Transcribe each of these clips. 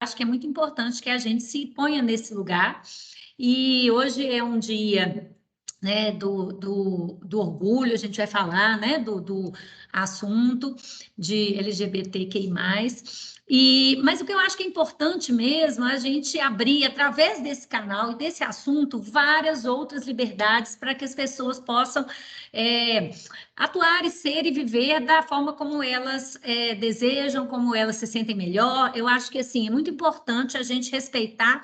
acho que é muito importante que a gente se ponha nesse lugar. E hoje é um dia, né, do orgulho, a gente vai falar, né, do assunto de LGBTQI+. Mas o que eu acho que é importante mesmo é a gente abrir, através desse canal e desse assunto, várias outras liberdades para que as pessoas possam atuar e ser e viver da forma como elas desejam, como elas se sentem melhor. Eu acho que, assim, é muito importante a gente respeitar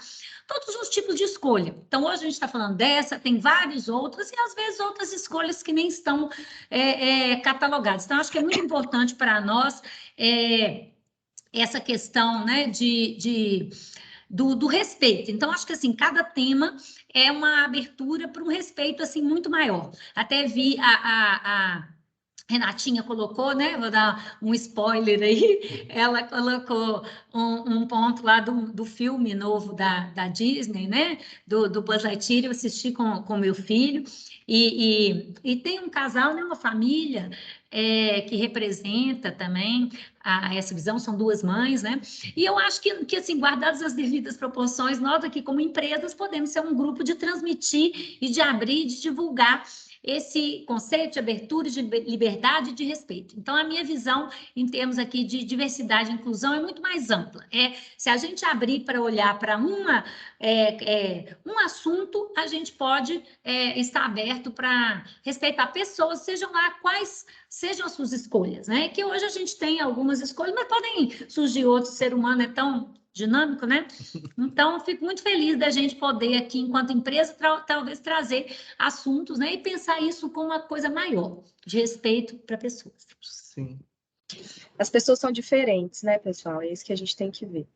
todos os tipos de escolha. Então, hoje a gente está falando dessa, tem várias outras, e às vezes outras escolhas que nem estão catalogadas. Então, acho que é muito importante para nós essa questão, né, do respeito. Então, acho que assim, cada tema é uma abertura para um respeito assim muito maior. Até vi a Renatinha colocou, né? Vou dar um spoiler aí. Ela colocou um ponto lá do filme novo da Disney, né? Do Buzz Lightyear. Eu assisti com meu filho. E tem um casal, né? Uma família que representa também essa visão. São duas mães, né? E eu acho que assim, guardadas as devidas proporções, nós aqui como empresas podemos ser um grupo de transmitir e de abrir, de divulgar esse conceito de abertura, de liberdade e de respeito. Então, a minha visão em termos aqui de diversidade e inclusão é muito mais ampla. Se a gente abrir para olhar para um assunto, a gente pode estar aberto para respeitar pessoas, sejam lá quais sejam as suas escolhas, né? Que hoje a gente tem algumas escolhas, mas podem surgir outros. O ser humano é tão dinâmico, né? Então, fico muito feliz da gente poder aqui, enquanto empresa, talvez trazer assuntos, né? E pensar isso como uma coisa maior, de respeito para pessoas. Sim. As pessoas são diferentes, né, pessoal? É isso que a gente tem que ver.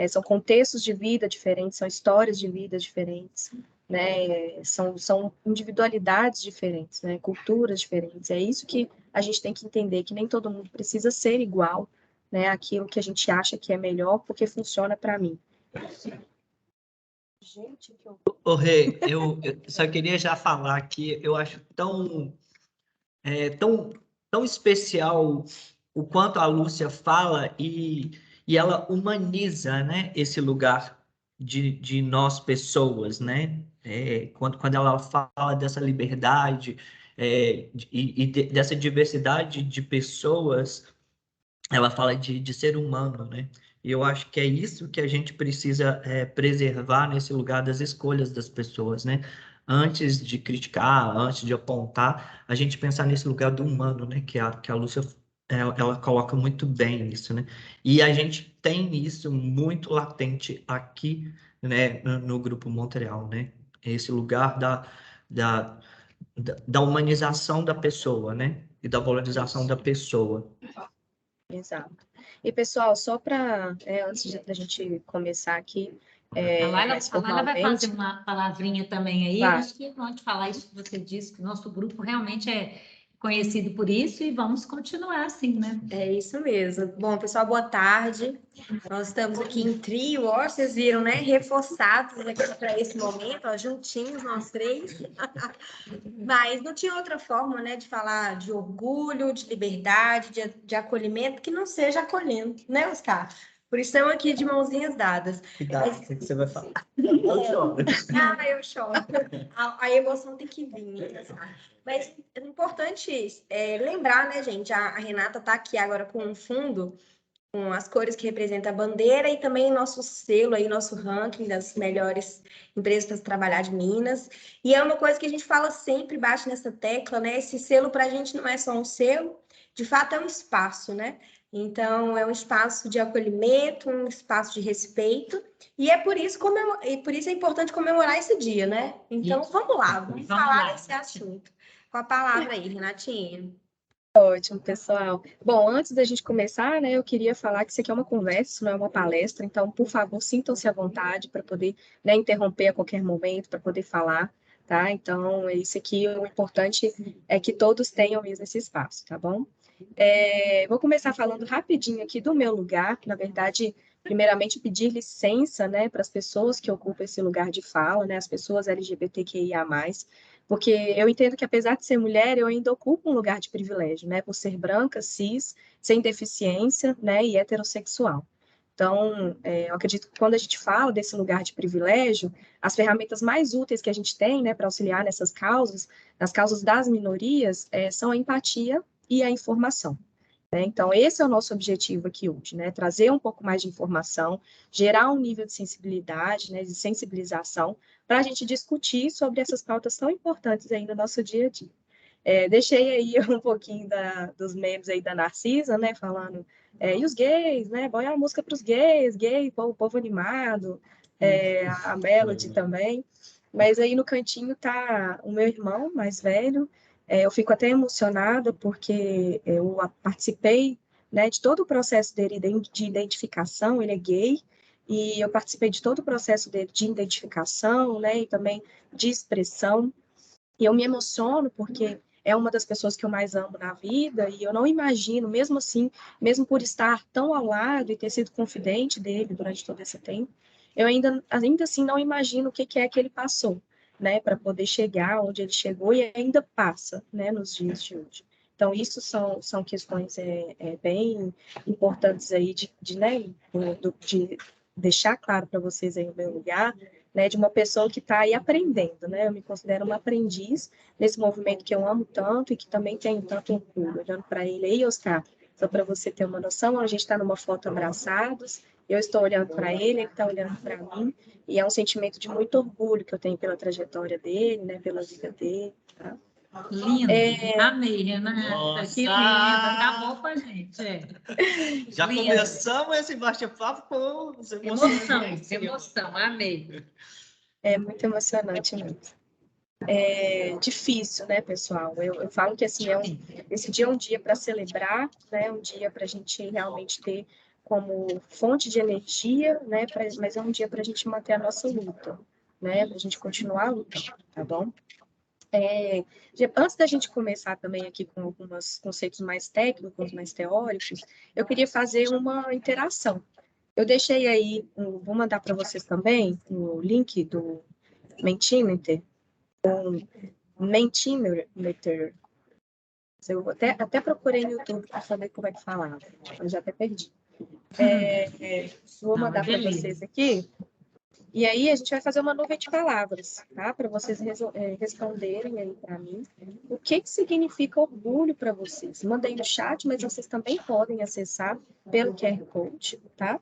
São contextos de vida diferentes, são histórias de vida diferentes, né? São individualidades diferentes, né? Culturas diferentes. É isso que a gente tem que entender, que nem todo mundo precisa ser igual, né? Aquilo que a gente acha que é melhor porque funciona para mim. Gente, que eu... Ô, Rê, eu só queria já falar que eu acho tão especial o quanto a Lúcia fala e ela humaniza, né, esse lugar de nós pessoas, né? Quando ela fala dessa liberdade dessa diversidade de pessoas, ela fala de ser humano, né? E eu acho que é isso que a gente precisa preservar nesse lugar das escolhas das pessoas, né? Antes de criticar, antes de apontar, a gente pensar nesse lugar do humano, né? Que a Lúcia, ela coloca muito bem isso, né? E a gente tem isso muito latente aqui, né? No Grupo Montreal, né? Esse lugar da humanização da pessoa, né? E da valorização da pessoa. Exato. E, pessoal, só para, antes da gente começar aqui, A Laila mais formalmente... vai fazer uma palavrinha também aí. Vai. Acho que pode falar isso que você disse, que o nosso grupo realmente é conhecido por isso e vamos continuar assim, né? É isso mesmo. Bom, pessoal, boa tarde. Nós estamos aqui em trio, ó, vocês viram, né? Reforçados aqui para esse momento, ó, juntinhos nós três. Mas não tinha outra forma, né, de falar de orgulho, de liberdade, de acolhimento, que não seja acolhendo, né, Oscar? Por isso estamos aqui de mãozinhas dadas. Cuidado, o que você vai falar? Eu choro. Eu choro. A emoção tem que vir. Mas é importante lembrar, né, gente? A Renata está aqui agora com um fundo, com as cores que representam a bandeira e também nosso selo aí, nosso ranking das melhores empresas para trabalhar de Minas. E é uma coisa que a gente fala sempre, bate nessa tecla, né? Esse selo para a gente não é só um selo, de fato é um espaço, né? Então, é um espaço de acolhimento, um espaço de respeito, e é por isso, é importante comemorar esse dia, né? Então, vamos lá, vamos falar desse assunto. Com a palavra aí, Renatinha. Ótimo, pessoal. Bom, antes da gente começar, né, eu queria falar que isso aqui é uma conversa, isso não é uma palestra, então, por favor, sintam-se à vontade para poder, né, interromper a qualquer momento, para poder falar, tá? Então, isso aqui, o importante é que todos tenham mesmo esse espaço, tá bom? Vou começar falando rapidinho aqui do meu lugar, na verdade, primeiramente pedir licença, né, para as pessoas que ocupam esse lugar de fala, né, as pessoas LGBTQIA+, porque eu entendo que, apesar de ser mulher, eu ainda ocupo um lugar de privilégio, né, por ser branca, cis, sem deficiência, né, e heterossexual. Então, eu acredito que quando a gente fala desse lugar de privilégio, as ferramentas mais úteis que a gente tem, né, para auxiliar nessas causas, nas causas das minorias, são a empatia e a informação. Né? Então, esse é o nosso objetivo aqui hoje, né? Trazer um pouco mais de informação, gerar um nível de sensibilidade, né, de sensibilização, para a gente discutir sobre essas pautas tão importantes aí no nosso dia a dia. Deixei aí um pouquinho dos memes aí da Narcisa, né, falando, e os gays, né, põe a música para os gays, gay, povo animado, a Melody também, mas aí no cantinho tá o meu irmão mais velho, eu fico até emocionada porque eu participei, né, de todo o processo dele de identificação, ele é gay, e eu participei de todo o processo dele de identificação, né, e também de expressão, e eu me emociono porque é uma das pessoas que eu mais amo na vida, e eu não imagino, mesmo assim, mesmo por estar tão ao lado e ter sido confidente dele durante todo esse tempo, eu ainda assim não imagino o que é que ele passou, né, para poder chegar onde ele chegou e ainda passa, né, nos dias de hoje. Então, isso são questões bem importantes aí né, de deixar claro para vocês aí o meu lugar, né, de uma pessoa que está aí aprendendo, né? Eu me considero uma aprendiz nesse movimento que eu amo tanto e que também tenho tanto orgulho. Olhando para ele aí, Oscar, só para você ter uma noção, a gente está numa foto abraçados, eu estou olhando para ele está olhando para mim, e é um sentimento de muito orgulho que eu tenho pela trajetória dele, né, pela vida dele, tá? Lindo, amei, Renata, Nossa! que linda, acabou com a gente. Já Lindo. começamos esse bate-papo com os emoções. Emoção, amei. É muito emocionante mesmo. É difícil, né, pessoal? Eu falo que assim, esse dia é um dia para celebrar, né? Um dia para a gente realmente ter como fonte de energia, né? Mas é um dia para a gente manter a nossa luta, né? Para a gente continuar lutando, tá bom? Antes da gente começar também aqui com alguns conceitos mais técnicos, mais teóricos, eu queria fazer uma interação. Eu deixei aí, vou mandar para vocês também o link do Mentimeter. Mentimeter. Eu até procurei no YouTube para saber como é que falava, eu já até perdi. Vou mandar para vocês aqui. E aí a gente vai fazer uma nuvem de palavras, tá? Para vocês responderem aí para mim o que significa orgulho para vocês. Mandei no chat, mas vocês também podem acessar pelo QR Code, tá?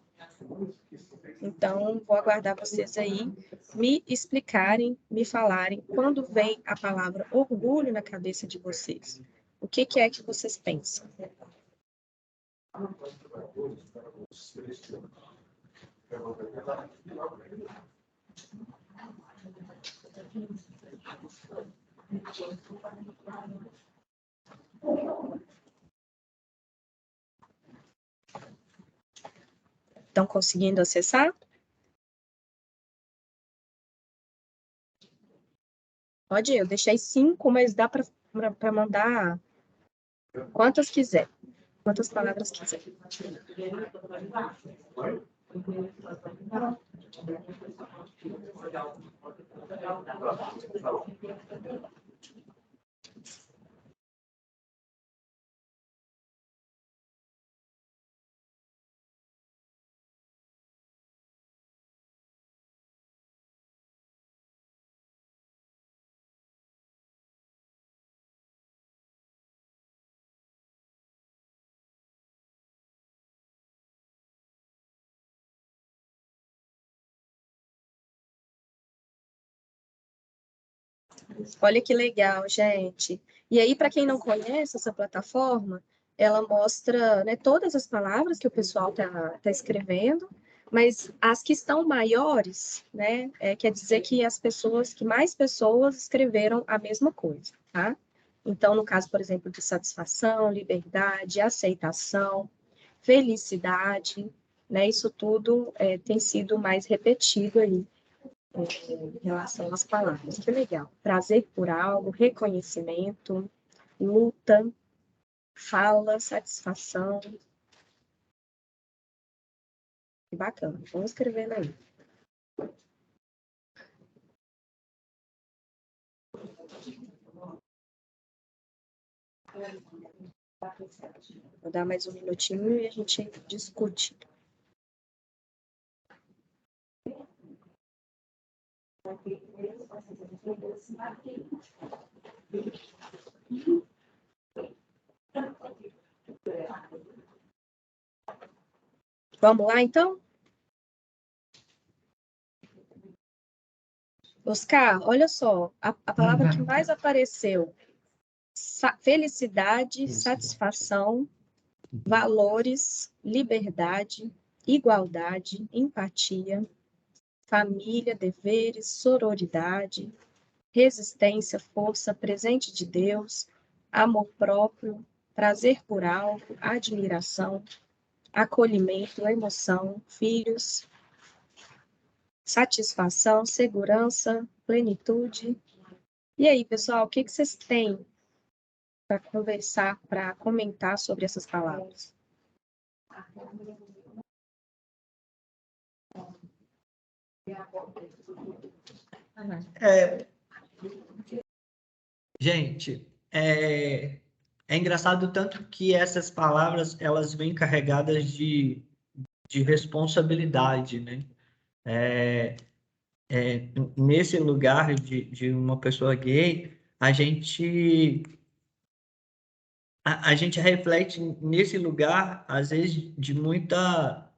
Então, vou aguardar vocês aí me explicarem, me falarem quando vem a palavra orgulho na cabeça de vocês. O que é que vocês pensam? Estão conseguindo acessar? Pode ir, eu deixei 5, mas dá para mandar quantas quiser, quantas palavras quiser. Olha que legal, gente. E aí, para quem não conhece essa plataforma, ela mostra, né, todas as palavras que o pessoal tá escrevendo, mas as que estão maiores, né, quer dizer que mais pessoas escreveram a mesma coisa, tá? Então, no caso, por exemplo, de satisfação, liberdade, aceitação, felicidade, né, isso tudo tem sido mais repetido aí em relação às palavras. Que legal. Prazer por algo, reconhecimento, luta, fala, satisfação. Que bacana. Vamos escrevendo aí. Vou dar mais um minutinho e a gente discute. Vamos lá, então? Oscar, olha só, a palavra que mais apareceu, felicidade, Isso. satisfação, valores, liberdade, igualdade, empatia, família, deveres, sororidade, resistência, força, presente de Deus, amor próprio, prazer por algo, admiração, acolhimento, emoção, filhos, satisfação, segurança, plenitude. E aí, pessoal, o que vocês têm para conversar, para comentar sobre essas palavras? Gente, é engraçado tanto que essas palavras, elas vêm carregadas de responsabilidade, né? Nesse lugar de uma pessoa gay, a gente reflete nesse lugar, às vezes, de muita...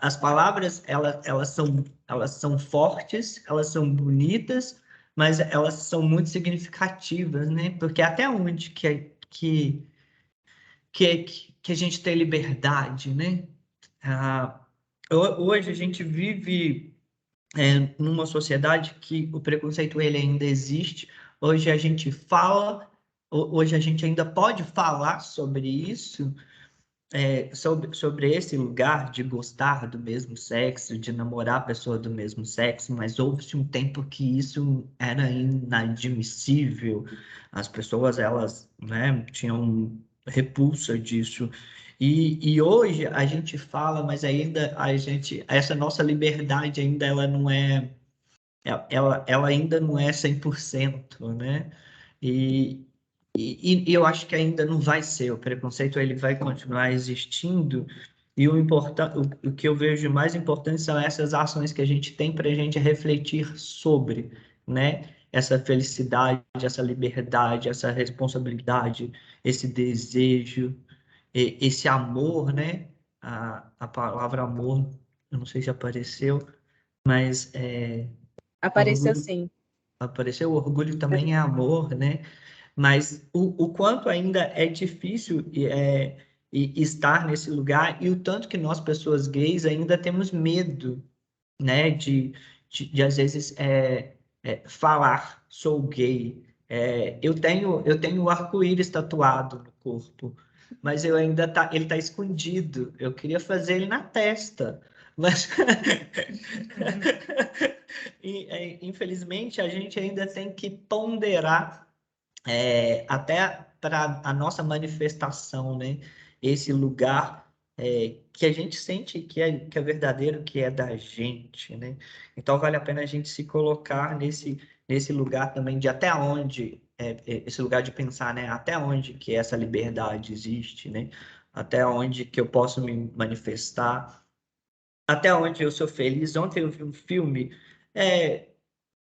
as palavras, elas são fortes, elas são bonitas, mas elas são muito significativas, né? Porque até onde que a gente tem liberdade, né? Hoje a gente vive numa sociedade que o preconceito ele ainda existe. Hoje a gente fala, hoje a gente ainda pode falar sobre isso, sobre esse lugar de gostar do mesmo sexo, de namorar a pessoa do mesmo sexo, mas houve-se um tempo que isso era inadmissível. As pessoas, elas, né, tinham repulsa disso. E hoje a gente fala, mas ainda essa nossa liberdade ainda ela ainda não é 100%, né? E, e eu acho que ainda não vai ser. O preconceito ele vai continuar existindo. E o que eu vejo mais importante são essas ações que a gente tem para a gente refletir sobre, né? Essa felicidade, essa liberdade, essa responsabilidade, esse desejo, esse amor, né? A palavra amor, eu não sei se apareceu, mas Apareceu orgulho, sim. apareceu. Orgulho também é amor, né? Mas o quanto ainda é difícil estar nesse lugar e o tanto que nós, pessoas gays, ainda temos medo, né, de às vezes, falar, sou gay. Eu tenho o arco-íris tatuado no corpo, mas ele tá escondido. Eu queria fazer ele na testa, mas infelizmente a gente ainda tem que ponderar até para a nossa manifestação, né? Esse lugar que a gente sente que é verdadeiro, que é da gente, né? Então vale a pena a gente se colocar nesse lugar também de até onde esse lugar de pensar, né? Até onde que essa liberdade existe, né? Até onde que eu posso me manifestar, até onde eu sou feliz. Ontem eu vi um filme.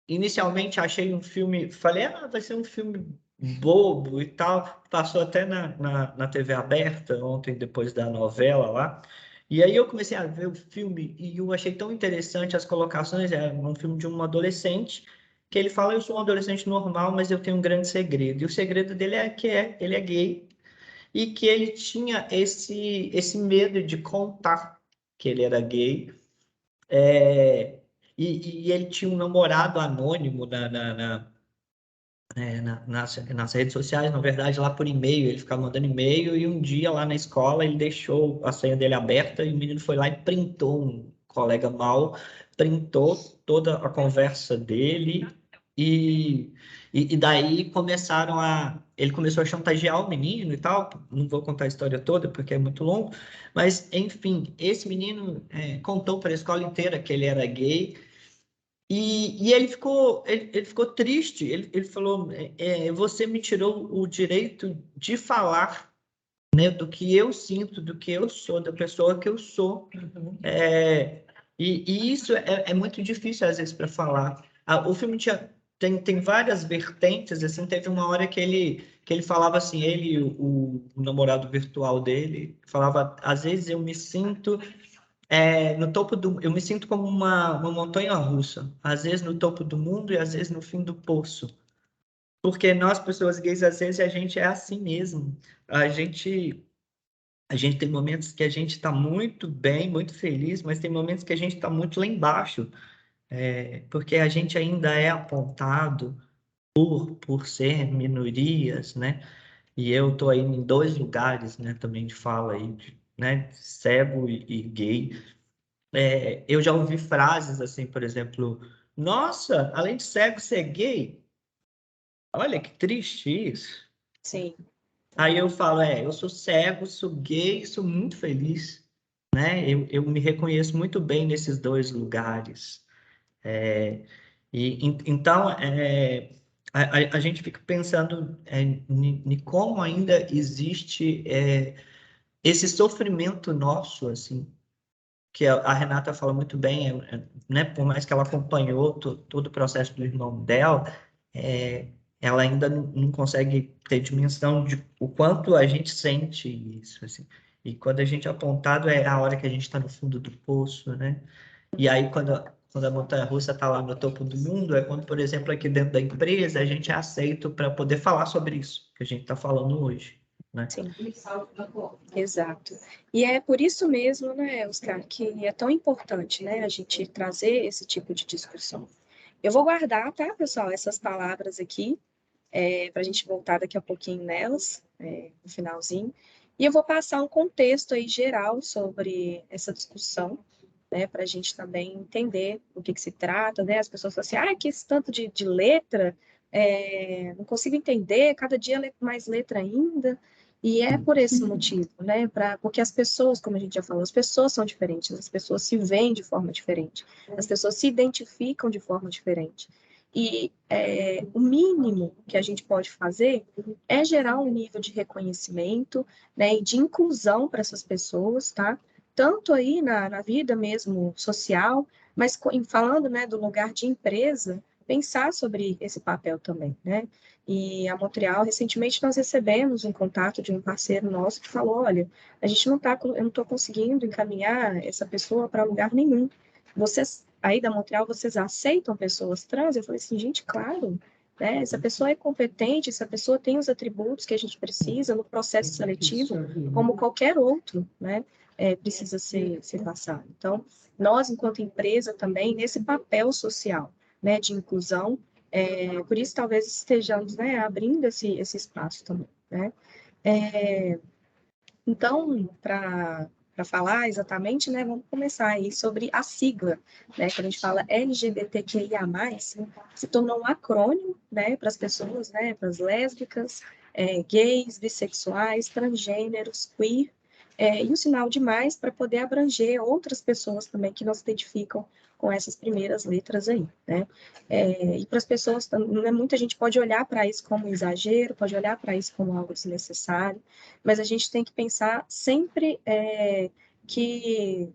Inicialmente achei um filme, falei, vai ser um filme bobo e tal. Passou até na TV aberta ontem, depois da novela lá. E aí eu comecei a ver o filme e eu achei tão interessante as colocações. É um filme de um adolescente que ele fala, eu sou um adolescente normal, mas eu tenho um grande segredo. E o segredo dele é que ele é gay e que ele tinha esse medo de contar que ele era gay. E ele tinha um namorado anônimo nas redes sociais, na verdade, lá por e-mail. Ele ficava mandando e-mail e um dia lá na escola ele deixou a senha dele aberta e o menino foi lá e printou, um colega mau, printou toda a conversa dele e daí ele começou a chantagear o menino e tal. Não vou contar a história toda porque é muito longo, mas enfim, esse menino contou para a escola inteira que ele era gay. E ele ficou triste. Ele falou: você me tirou o direito de falar, né, do que eu sinto, do que eu sou, da pessoa que eu sou. E isso é muito difícil, às vezes, para falar. O filme tem várias vertentes, assim, teve uma hora que ele falava assim, ele e o namorado virtual dele, falava, às vezes eu me sinto no topo eu me sinto como uma montanha russa, às vezes no topo do mundo e às vezes no fim do poço. Porque nós, pessoas gays, às vezes a gente é assim mesmo. A gente tem momentos que a gente está muito bem, muito feliz, mas tem momentos que a gente está muito lá embaixo, porque a gente ainda é apontado por ser minorias, né? E eu tô aí em dois lugares, né, também de fala aí, né, cego e gay. Eu já ouvi frases assim, por exemplo, nossa, além de cego, ser gay? Olha que triste isso. Sim. Aí eu falo, eu sou cego, sou gay, sou muito feliz, né? Eu me reconheço muito bem nesses dois lugares. Então, a gente fica pensando em como ainda existe esse sofrimento nosso, assim, que a Renata fala muito bem, né? Por mais que ela acompanhou todo o processo do irmão dela, é, ela ainda não consegue ter dimensão de o quanto a gente sente isso, assim. E quando a gente é apontado, é a hora que a gente está no fundo do poço, né? E aí, quando a montanha-russa está lá no topo do mundo, é quando, por exemplo, aqui dentro da empresa, a gente é aceito para poder falar sobre isso que a gente está falando hoje, né? Sim, exato. E é por isso mesmo, né, Oscar, que é tão importante, né, a gente trazer esse tipo de discussão. Eu vou guardar, tá, pessoal, essas palavras aqui, para a gente voltar daqui a pouquinho nelas, no finalzinho. E eu vou passar um contexto aí geral sobre essa discussão, né, para a gente também entender o que se trata, né? As pessoas falam assim, que esse tanto de letra, não consigo entender, cada dia é mais letra ainda. E é por esse motivo, né? Porque as pessoas, como a gente já falou, as pessoas são diferentes, as pessoas se veem de forma diferente, as pessoas se identificam de forma diferente. E o mínimo que a gente pode fazer é gerar um nível de reconhecimento, né, e de inclusão para essas pessoas, tá? Tanto aí na vida mesmo social, mas falando, né, do lugar de empresa, pensar sobre esse papel também, né? E a Montreal, recentemente nós recebemos um contato de um parceiro nosso que falou, olha, a gente eu não estou conseguindo encaminhar essa pessoa para lugar nenhum. Vocês, aí da Montreal, vocês aceitam pessoas trans? Eu falei assim, gente, claro, né? Essa pessoa é competente, essa pessoa tem os atributos que a gente precisa no processo seletivo, como qualquer outro, né? Precisa ser passado. Então, nós, enquanto empresa, também, nesse papel social, né, de inclusão, por isso talvez estejamos, né, abrindo esse espaço também, né? Então, para falar exatamente, né, vamos começar aí sobre a sigla, né, quando a gente fala LGBTQIA+, se tornou um acrônimo, né, para as pessoas, né, para as lésbicas, gays, bissexuais, transgêneros, queer, e o sinal de mais para poder abranger outras pessoas também que não se identificam com essas primeiras letras aí, né? E para as pessoas, né, muita gente pode olhar para isso como um exagero, pode olhar para isso como algo desnecessário, mas a gente tem que pensar sempre que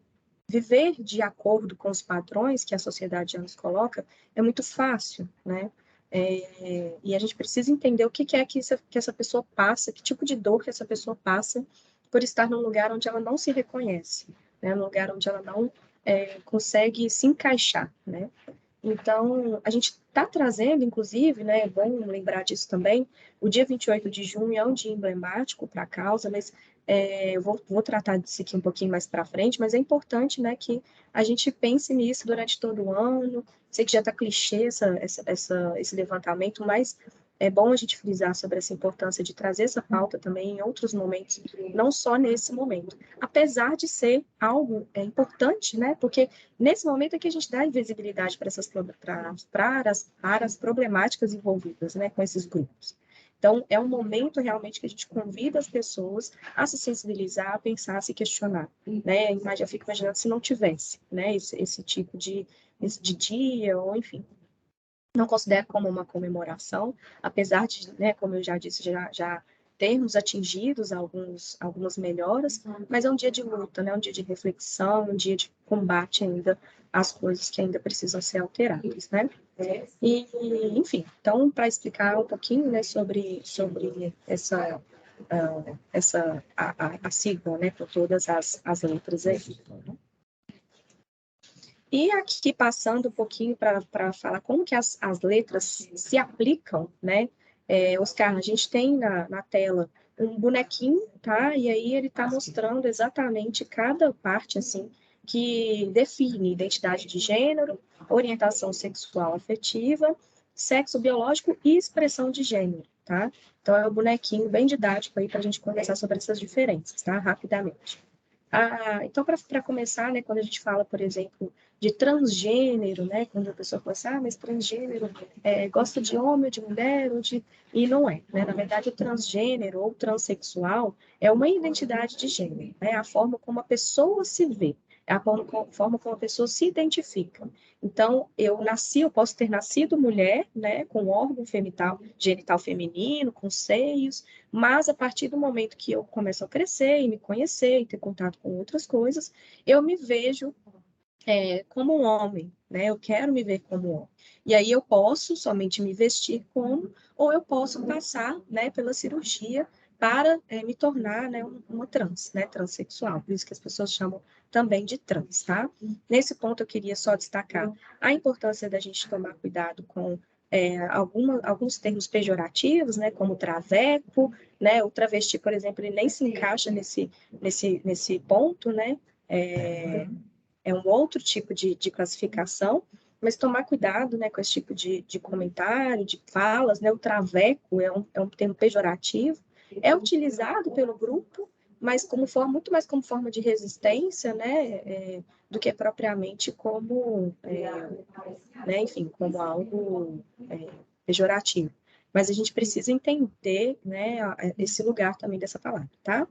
viver de acordo com os padrões que a sociedade já nos coloca é muito fácil, né? E a gente precisa entender o que é que essa pessoa passa, que tipo de dor que essa pessoa passa por estar num lugar onde ela não se reconhece, né? Num lugar onde ela não consegue se encaixar, né? Então, a gente está trazendo, inclusive, né, é bom lembrar disso também, o dia 28 de junho é um dia emblemático para a causa, mas eu vou tratar disso aqui um pouquinho mais para frente, mas é importante, né, que a gente pense nisso durante todo o ano. Sei que já está clichê esse levantamento, mas é bom a gente frisar sobre essa importância de trazer essa pauta também em outros momentos, não só nesse momento. Apesar de ser algo importante, né, porque nesse momento é que a gente dá visibilidade para as problemáticas envolvidas, né, com esses grupos. Então, é um momento realmente que a gente convida as pessoas a se sensibilizar, a pensar, a se questionar, né? Eu fico imaginando se não tivesse, né, esse tipo de dia, ou enfim. Não considero como uma comemoração, apesar de, né, como eu já disse, já termos atingidos algumas melhoras, mas é um dia de luta, né, um dia de reflexão, um dia de combate ainda às coisas que ainda precisam ser alteradas, né? E, enfim, então, para explicar um pouquinho, né, sobre a sigla, né, com todas as letras aí. E aqui, passando um pouquinho para falar como que as letras se aplicam, né? Oscar, a gente tem na tela um bonequinho, tá? E aí ele está mostrando exatamente cada parte, assim, que define identidade de gênero, orientação sexual afetiva, sexo biológico e expressão de gênero, tá? Então, é um bonequinho bem didático aí para a gente conversar sobre essas diferenças, tá? Rapidamente. Então, para começar, né, quando a gente fala, por exemplo, de transgênero, né, quando a pessoa fala assim, mas transgênero gosta de homem ou de mulher, e não é, né? Na verdade, o transgênero ou transexual é uma identidade de gênero, né? A forma como a pessoa se vê, é a forma como a pessoa se identifica. Então, eu posso ter nascido mulher, né, com órgão genital feminino, com seios, mas a partir do momento que eu começo a crescer e me conhecer e ter contato com outras coisas, eu me vejo como um homem, né? Eu quero me ver como homem. E aí eu posso somente me vestir como, ou eu posso passar, né, pela cirurgia para me tornar, né, uma trans, né, transexual. Por isso que as pessoas chamam também de trans, tá? Nesse ponto eu queria só destacar a importância da gente tomar cuidado com alguns termos pejorativos, né, como traveco, né, o travesti, por exemplo, ele nem se encaixa nesse ponto, né, é um outro tipo de classificação, mas tomar cuidado, né, com esse tipo de comentário, de falas, né, o traveco é um termo pejorativo, é utilizado pelo grupo, mas muito mais como forma de resistência, né, do que propriamente como, né, enfim, como algo pejorativo. Mas a gente precisa entender, né, esse lugar também dessa palavra, tá?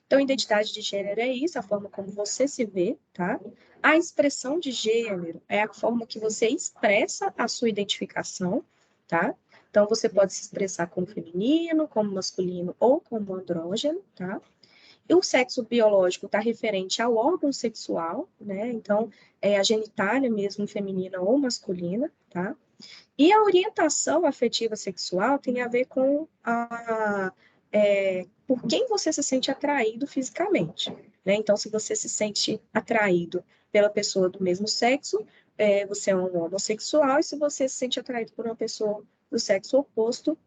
Então, identidade de gênero é isso, a forma como você se vê, tá? A expressão de gênero é a forma que você expressa a sua identificação, tá? Então, você pode se expressar como feminino, como masculino ou como andrógeno, tá? E o sexo biológico está referente ao órgão sexual, né? Então, é a genitália mesmo, feminina ou masculina, tá? E a orientação afetiva sexual tem a ver com por quem você se sente atraído fisicamente, né? Então, se você se sente atraído pela pessoa do mesmo sexo, você é um homossexual, e se você se sente atraído por uma pessoa do sexo oposto,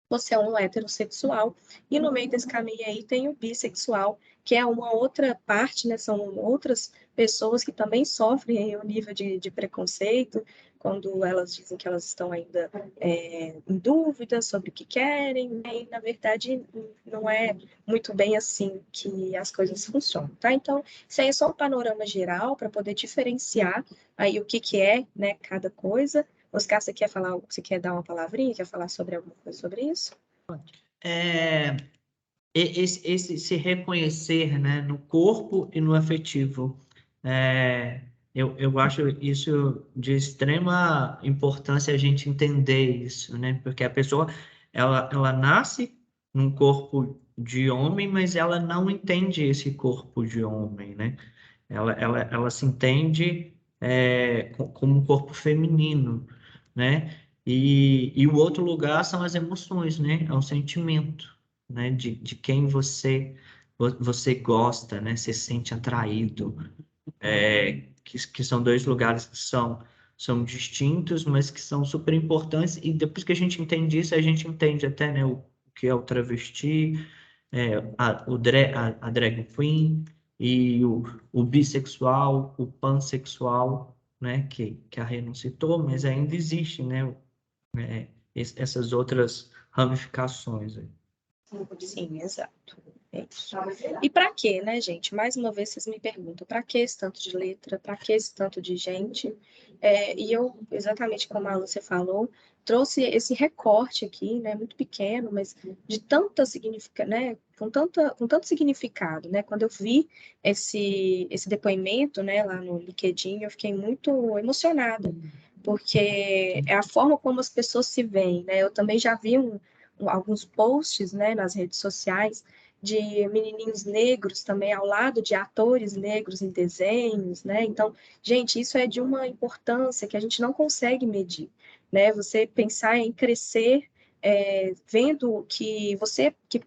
você é um heterossexual, e no meio desse caminho aí tem o bissexual, que é uma outra parte, né? São outras pessoas que também sofrem aí um nível de preconceito, quando elas dizem que elas estão ainda em dúvida sobre o que querem, né? E na verdade não é muito bem assim que as coisas funcionam, tá? Então, isso aí é só um panorama geral para poder diferenciar aí o que é, né, cada coisa. Oscar, você quer dar uma palavrinha, quer falar sobre alguma coisa sobre isso? Esse se reconhecer, né, no corpo e no afetivo. Eu acho isso de extrema importância a gente entender isso, né? Porque a pessoa, ela nasce num corpo de homem, mas ela não entende esse corpo de homem, né? Ela se entende como um corpo feminino, né? E o outro lugar são as emoções, né? É o sentimento, né? De quem você gosta, né? Se sente atraído. Que são dois lugares que são distintos, mas que são super importantes. E depois que a gente entende isso, a gente entende até, né, o que é o travesti, a drag queen e o bissexual, o pansexual, né, que a Rê não citou, mas ainda existe, né, essas outras ramificações aí. Sim, exato. É isso. E para quê, né, gente? Mais uma vez vocês me perguntam, para que esse tanto de letra, para que esse tanto de gente? E eu, exatamente como a Lúcia falou, trouxe esse recorte aqui, né, muito pequeno, mas de tanta né, com tanto significado, né? Quando eu vi esse depoimento, né, lá no LinkedIn, eu fiquei muito emocionada, porque é a forma como as pessoas se veem, né? Eu também já vi alguns posts, né, nas redes sociais de menininhos negros também ao lado de atores negros em desenhos, né? Então, gente, isso é de uma importância que a gente não consegue medir, né? Você pensar em crescer, vendo que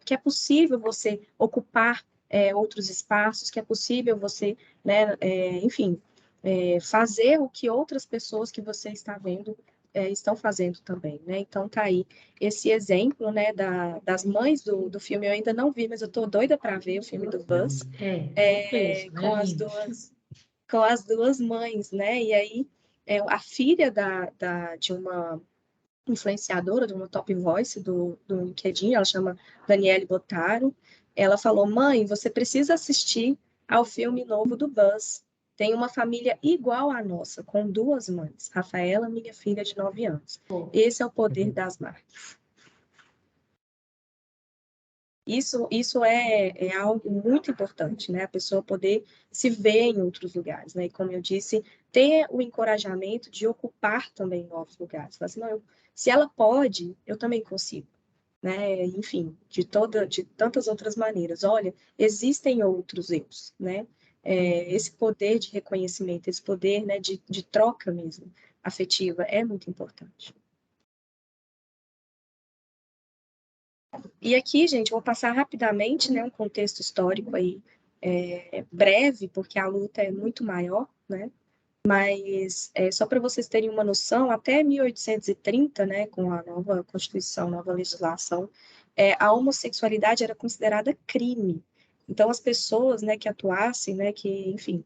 que é possível você ocupar outros espaços, que é possível você, né, enfim, fazer o que outras pessoas que você está vendo estão fazendo também, né? Então tá aí esse exemplo, né, das mães do filme. Eu ainda não vi, mas eu tô doida para ver o filme do Buzz, com as duas mães, né? E aí a filha de uma influenciadora, de uma top voice do LinkedIn, ela chama Daniele Bottaro. Ela falou: mãe, você precisa assistir ao filme novo do Buzz. Tem uma família igual à nossa, com duas mães. Rafaela, minha filha de 9 anos. Esse é o poder das marcas. Isso é algo muito importante, né? A pessoa poder se ver em outros lugares, né? E como eu disse, ter o encorajamento de ocupar também novos lugares. Falar assim, não, se ela pode, eu também consigo, né? Enfim, de tantas outras maneiras. Olha, existem outros eus, né? Esse poder de reconhecimento, esse poder, né, de troca mesmo, afetiva, é muito importante. E aqui, gente, eu vou passar rapidamente, né, um contexto histórico aí breve, porque a luta é muito maior, né? Mas só para vocês terem uma noção, até 1830, né, com a nova Constituição, nova legislação, a homossexualidade era considerada crime. Então, as pessoas, né, que atuassem, né, que, enfim,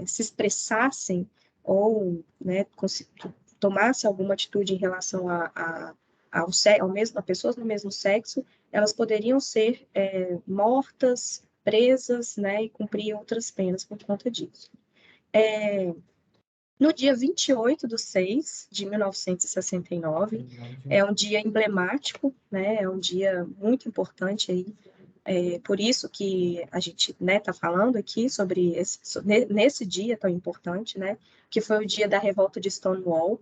se expressassem ou, né, tomassem alguma atitude em relação a pessoas do mesmo sexo, elas poderiam ser mortas, presas, né, e cumprir outras penas por conta disso. No dia 28/6/1969, é um dia emblemático, né, é um dia muito importante aí, por isso que a gente, né, tá falando aqui sobre nesse dia tão importante, né, que foi o dia da revolta de Stonewall.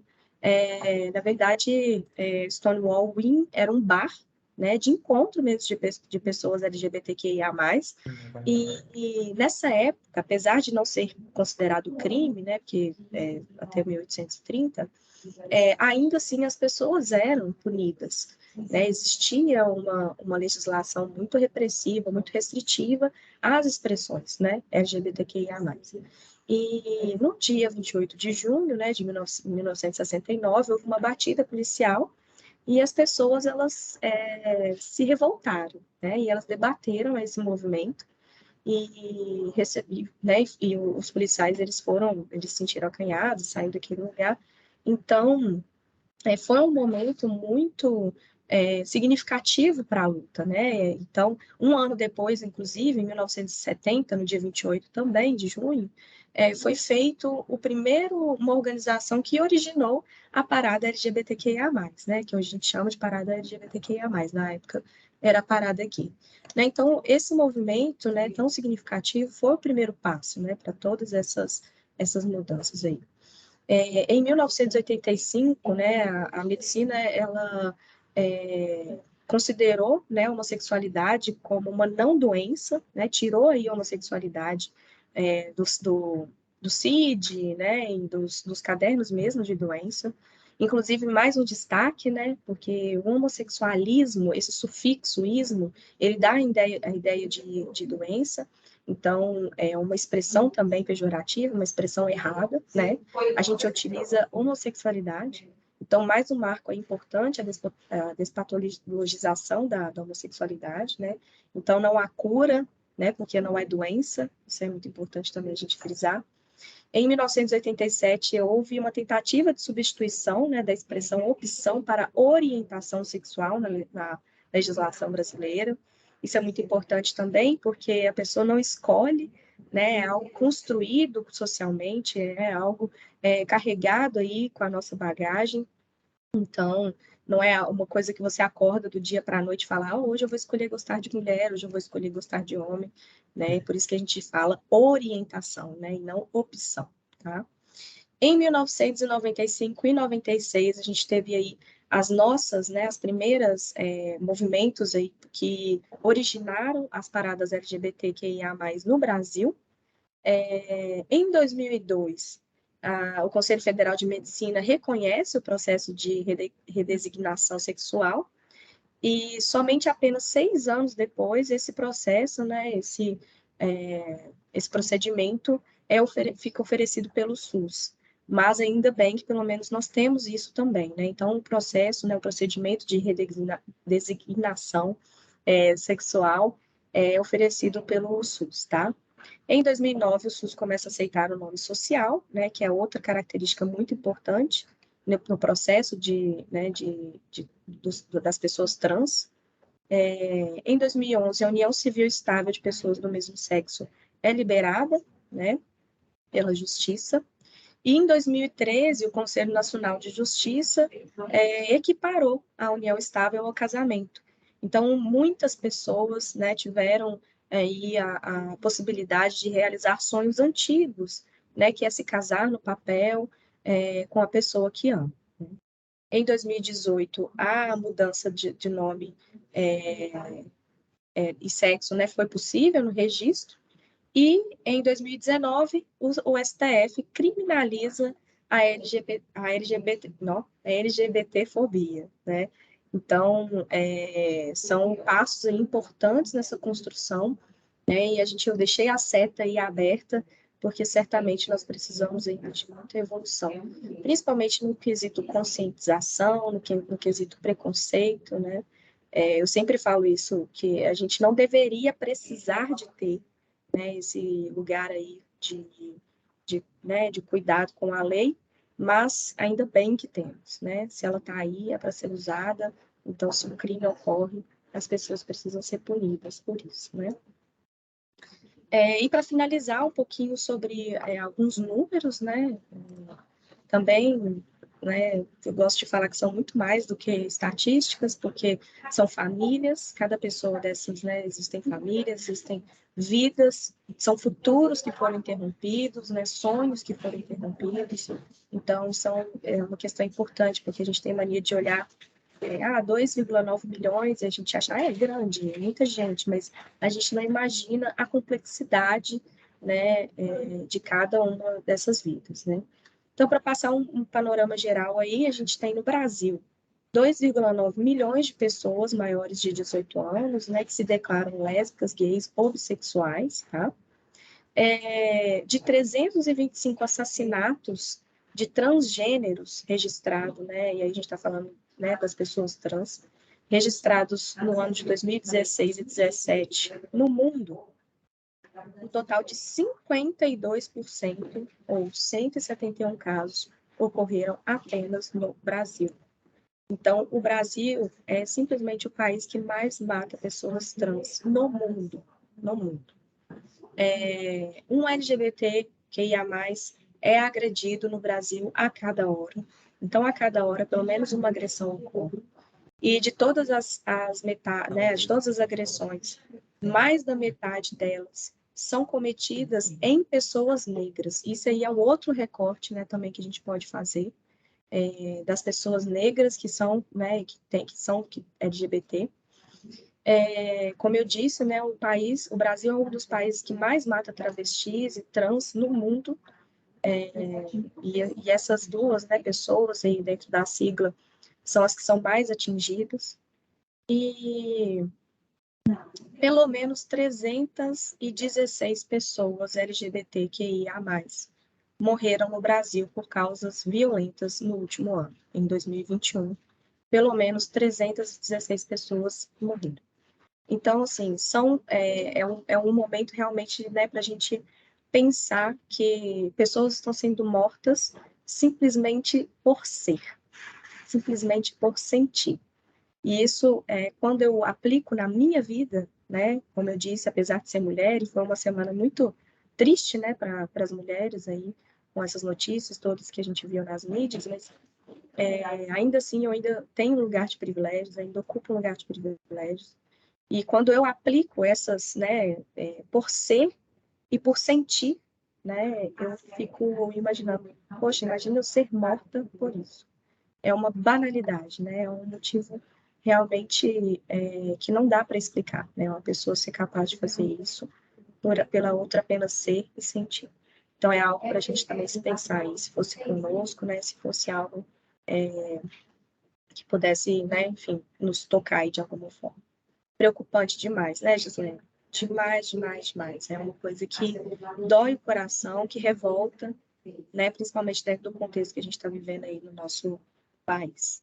Na verdade, Stonewall Inn era um bar, né, de encontro mesmo de pessoas LGBTQIA+, e nessa época, apesar de não ser considerado crime, né, porque até 1830, ainda assim as pessoas eram punidas, né? Existia uma legislação muito repressiva, muito restritiva às expressões, né, LGBTQIA+. E no dia 28 de junho, né, de 1969, houve uma batida policial e as pessoas, elas se revoltaram, né, e elas debateram esse movimento e recebi, né, e os policiais, eles se sentiram acanhados, saindo daquele lugar. Então, foi um momento muito significativo para a luta, né? Então, um ano depois, inclusive, em 1970, no dia 28 também de junho, foi feito uma organização que originou a parada LGBTQIA+, né? Que hoje a gente chama de parada LGBTQIA+, na época era a parada aqui. Né? Então, esse movimento, né, tão significativo foi o primeiro passo, né, para todas essas mudanças aí. Em 1985, né, a medicina, ela considerou, né, a homossexualidade como uma não doença, né, tirou aí a homossexualidade do CID, né, e dos cadernos mesmo de doença. Inclusive, mais um destaque, né, porque o homossexualismo, esse sufixo ismo, ele dá a ideia de doença. Então, é uma expressão também pejorativa, uma expressão errada, né? A gente utiliza homossexualidade. Então, mais um marco importante, a despatologização da homossexualidade, né? Então, não há cura, né? Porque não é doença, isso é muito importante também a gente frisar. Em 1987, houve uma tentativa de substituição, né, da expressão opção para orientação sexual na legislação brasileira. Isso é muito importante também, porque a pessoa não escolhe, né, é algo construído socialmente, é algo carregado aí com a nossa bagagem. Então, não é uma coisa que você acorda do dia para a noite e fala, hoje eu vou escolher gostar de mulher, hoje eu vou escolher gostar de homem, né? Por isso que a gente fala orientação, né? E não opção, tá? Em 1995 e 96, a gente teve aí as nossas, né, as primeiras movimentos aí que originaram as paradas LGBTQIA+, no Brasil. Em 2002, o Conselho Federal de Medicina reconhece o processo de redesignação sexual, e somente apenas 6 anos depois, esse processo, né, esse procedimento fica oferecido pelo SUS. Mas ainda bem que pelo menos nós temos isso também, né? Então, o processo, né, o procedimento de redesignação sexual é oferecido pelo SUS, tá? Em 2009, o SUS começa a aceitar o nome social, né, que é outra característica muito importante no processo das pessoas trans. Em 2011, a união civil estável de pessoas do mesmo sexo é liberada, né, pela Justiça. E em 2013, o Conselho Nacional de Justiça equiparou a união estável ao casamento. Então, muitas pessoas, né, tiveram aí a possibilidade de realizar sonhos antigos, né, que é se casar no papel com a pessoa que ama. Em 2018, a mudança de nome e sexo, né, foi possível no registro, e em 2019, o STF criminaliza a LGBTfobia, né? Então, são passos importantes nessa construção, né? E eu deixei a seta aí aberta, porque certamente nós precisamos aí de muita evolução, principalmente no quesito conscientização, no quesito preconceito, né? Eu sempre falo isso, que a gente não deveria precisar de ter, né, esse lugar aí de cuidado com a lei, mas ainda bem que temos, né? Se ela está aí, é para ser usada, então se um crime ocorre, as pessoas precisam ser punidas por isso, né? E para finalizar um pouquinho sobre alguns números, né? Também, né, eu gosto de falar que são muito mais do que estatísticas, porque são famílias, cada pessoa dessas, né, existem famílias, existem vidas, são futuros que foram interrompidos, né, sonhos que foram interrompidos. Então, é uma questão importante, porque a gente tem mania de olhar 2,9 milhões, e a gente acha, é grande, é muita gente, mas a gente não imagina a complexidade, né, de cada uma dessas vidas, né? Então, para passar um panorama geral aí, a gente tem no Brasil 2,9 milhões de pessoas maiores de 18 anos, né, que se declaram lésbicas, gays ou bissexuais, tá? De 325 assassinatos de transgêneros registrados, né, e aí a gente está falando, né, das pessoas trans, registrados no ano de 2016 e 2017 no mundo, um total de 52%, ou 171 casos, ocorreram apenas no Brasil. Então, o Brasil é simplesmente o país que mais mata pessoas trans no mundo. No mundo. Um LGBTQIA+, é agredido no Brasil a cada hora. Então, a cada hora, pelo menos uma agressão ocorre. E de todas de todas as agressões, mais da metade delas são cometidas em pessoas negras. Isso aí é um outro recorte, né, também que a gente pode fazer, das pessoas negras que são, né, que LGBT. Como eu disse, né, o Brasil é um dos países que mais mata travestis e trans no mundo, e essas duas, né, pessoas aí dentro da sigla são as que são mais atingidas. E pelo menos 316 pessoas LGBTQIA+, morreram no Brasil por causas violentas no último ano, em 2021. Pelo menos 316 pessoas morreram. Então, assim, é um momento realmente, né, para a gente pensar que pessoas estão sendo mortas simplesmente por ser, simplesmente por sentir. E isso, quando eu aplico na minha vida, né, como eu disse, apesar de ser mulher, e foi uma semana muito triste, né, para as mulheres aí, com essas notícias todas que a gente viu nas mídias, mas ainda assim eu ainda tenho um lugar de privilégios, ainda ocupo um lugar de privilégios. E quando eu aplico essas, né, por ser e por sentir, né, eu fico imaginando, poxa, imagina eu ser morta por isso. É uma banalidade, né, é um motivo realmente que não dá para explicar, né, uma pessoa ser capaz de fazer isso pela outra apenas ser e sentir. Então, é algo para a gente também se pensar aí, se fosse conosco, né, se fosse algo que pudesse, né, enfim, nos tocar aí de alguma forma. Preocupante demais, né, Gislaine? Demais, demais, demais. É uma coisa que dói o coração, que revolta, né, principalmente dentro do contexto que a gente está vivendo aí no nosso país.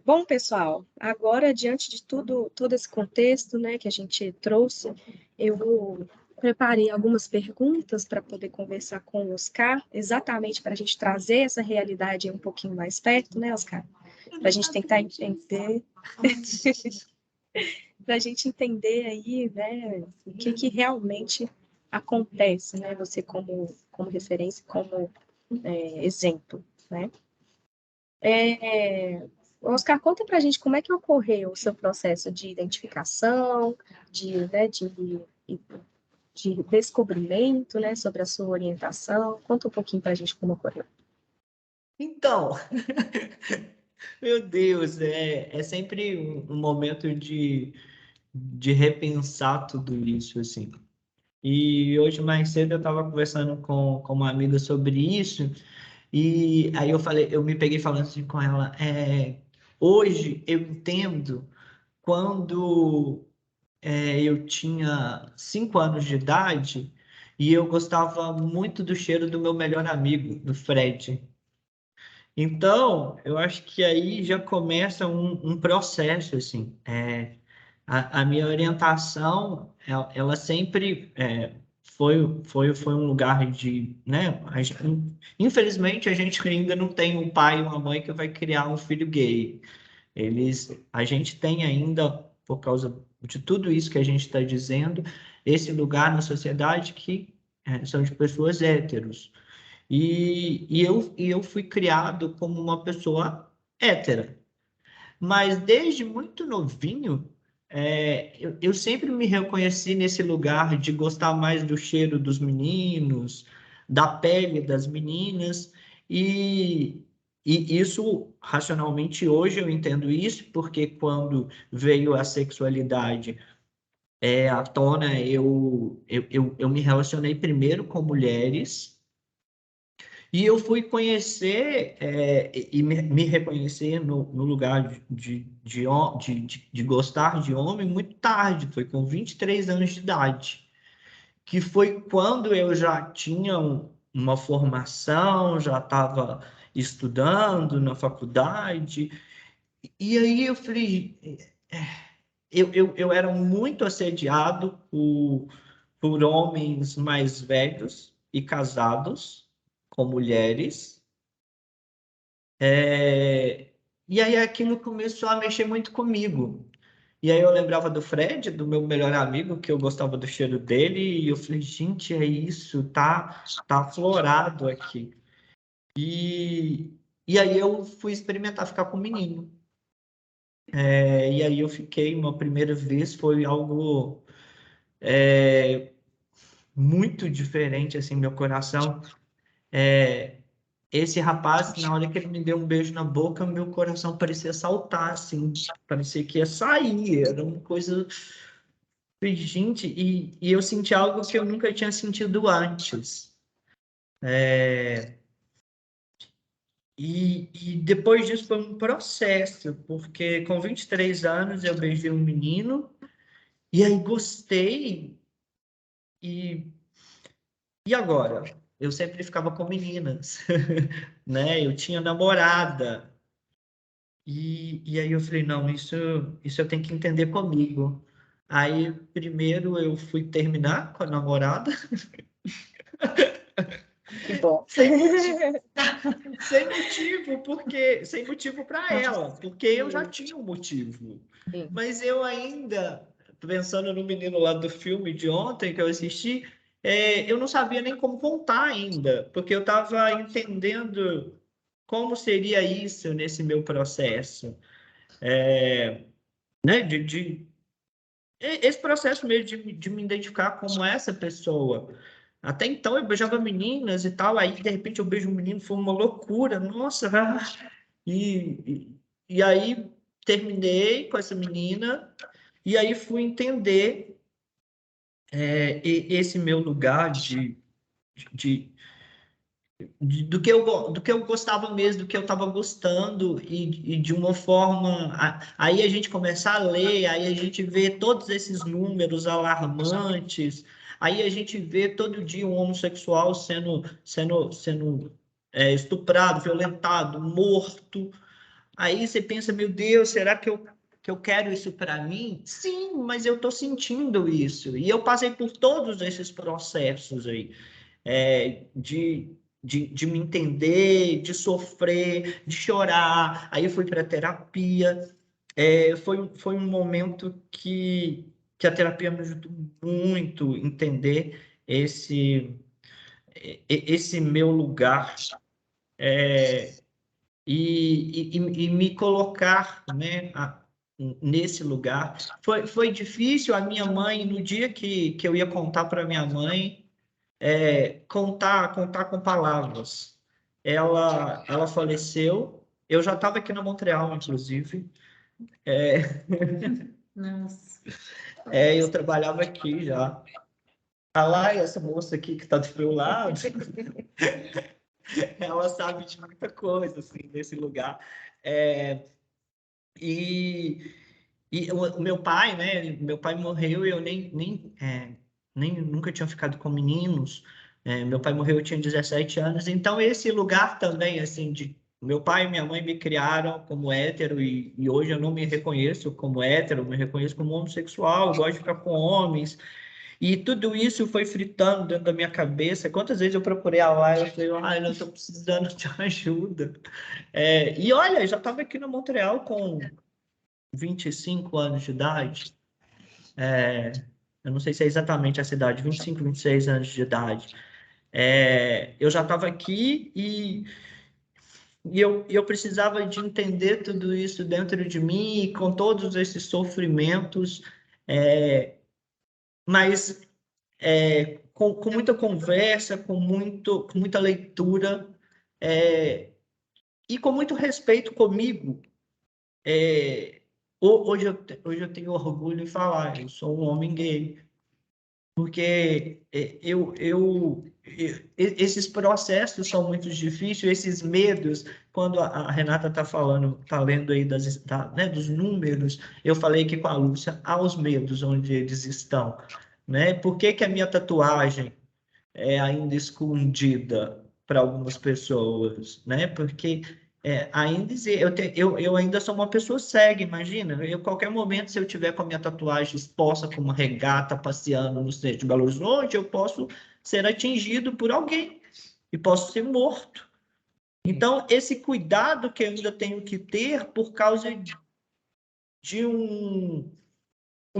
Bom, pessoal, agora, diante de todo esse contexto, né, que a gente trouxe, eu preparei algumas perguntas para poder conversar com o Oscar, exatamente para a gente trazer essa realidade um pouquinho mais perto, né, Oscar? Para a gente tentar entender, para a gente entender aí, né, o que realmente acontece, né, você como referência, como exemplo, né? Oscar, conta para a gente como é que ocorreu o seu processo de identificação, né, de descobrimento, né, sobre a sua orientação. Conta um pouquinho para a gente como ocorreu. Então, meu Deus, é sempre um momento de repensar tudo isso, assim. E hoje mais cedo eu estava conversando com uma amiga sobre isso, e aí eu me peguei falando assim com ela, hoje eu entendo quando eu tinha 5 anos de idade e eu gostava muito do cheiro do meu melhor amigo, do Fred. Então, eu acho que aí já começa um processo, assim. A minha orientação, ela sempre foi um lugar de, né? Infelizmente, a gente ainda não tem um pai e uma mãe que vai criar um filho gay. A gente tem ainda, por causa de tudo isso que a gente está dizendo, esse lugar na sociedade que são de pessoas héteros. E eu fui criado como uma pessoa hétera. Mas desde muito novinho, eu sempre me reconheci nesse lugar de gostar mais do cheiro dos meninos, da pele das meninas, e, e isso, racionalmente, hoje eu entendo isso, porque quando veio a sexualidade à tona, eu me relacionei primeiro com mulheres. E eu fui conhecer e me reconhecer no lugar de gostar de homem muito tarde, foi com 23 anos de idade, que foi quando eu já tinha uma formação, já estava estudando na faculdade, e aí eu falei, eu era muito assediado por homens mais velhos e casados com mulheres. E aí aquilo começou a mexer muito comigo. E aí eu lembrava do Fred, do meu melhor amigo, que eu gostava do cheiro dele, e eu falei, gente, é isso, tá aflorado aqui. E aí eu fui experimentar ficar com o menino. E aí eu fiquei, uma primeira vez, foi algo muito diferente, assim, meu coração. Esse rapaz, na hora que ele me deu um beijo na boca, meu coração parecia saltar, assim, parecia que ia sair, era uma coisa. Gente, e eu senti algo que eu nunca tinha sentido antes. E depois disso foi um processo, porque com 23 anos eu beijei um menino, e aí gostei, e, e agora? Eu sempre ficava com meninas, né? Eu tinha namorada. E aí eu falei, não, isso eu tenho que entender comigo. Aí primeiro eu fui terminar com a namorada. Que bom. Sem motivo para ela, porque eu já tinha um motivo. Sim. Mas eu ainda, pensando no menino lá do filme de ontem que eu assisti, eu não sabia nem como contar ainda, porque eu estava entendendo como seria isso nesse meu processo. Né? Esse processo mesmo de me identificar como essa pessoa. Até então eu beijava meninas e tal, aí de repente eu beijo um menino, foi uma loucura, nossa. E aí terminei com essa menina, e aí fui entender esse meu lugar de, do que eu gostava mesmo, do que eu estava gostando, e de uma forma. Aí a gente começa a ler, aí a gente vê todos esses números alarmantes, aí a gente vê todo dia um homossexual sendo estuprado, violentado, morto. Aí você pensa, meu Deus, será que eu quero isso para mim? Sim, mas eu estou sentindo isso. E eu passei por todos esses processos aí, de me entender, de sofrer, de chorar. Aí eu fui para terapia. Foi um momento que a terapia me ajudou muito a entender esse meu lugar. E me colocar, né, nesse lugar. Foi difícil. A minha mãe, no dia que eu ia contar para minha mãe, contar com palavras. Ela faleceu. Eu já estava aqui na Montreal, inclusive. Nossa. Eu trabalhava aqui já. A Lai, essa moça aqui que está do meu lado, ela sabe de muita coisa, assim, desse lugar. E o meu pai, né? Meu pai morreu e eu nem nunca tinha ficado com meninos. Meu pai morreu, eu tinha 17 anos. Então, esse lugar também, assim, de meu pai e minha mãe me criaram como hétero e hoje eu não me reconheço como hétero, eu me reconheço como homossexual, eu gosto de ficar com homens. E tudo isso foi fritando dentro da minha cabeça. Quantas vezes eu procurei a Laila, eu falei, Laila, eu estou precisando de ajuda. E olha, eu já estava aqui no Montreal com 25 anos de idade. Eu não sei se é exatamente essa idade, 25, 26 anos de idade. Eu já estava aqui e eu precisava de entender tudo isso dentro de mim, com todos esses sofrimentos, mas com muita conversa, com muita leitura, e com muito respeito comigo. Hoje eu tenho orgulho em falar, eu sou um homem gay, porque esses processos são muito difíceis, esses medos, quando a Renata está falando, está lendo aí né, dos números, eu falei que com a Lúcia, há os medos onde eles estão, né? Por que que a minha tatuagem é ainda escondida para algumas pessoas, né? Porque eu ainda sou uma pessoa cega, imagina. Eu, qualquer momento, se eu tiver com a minha tatuagem exposta com uma regata passeando no centro de Belo Horizonte, eu posso ser atingido por alguém e posso ser morto. Então, esse cuidado que eu ainda tenho que ter por causa de um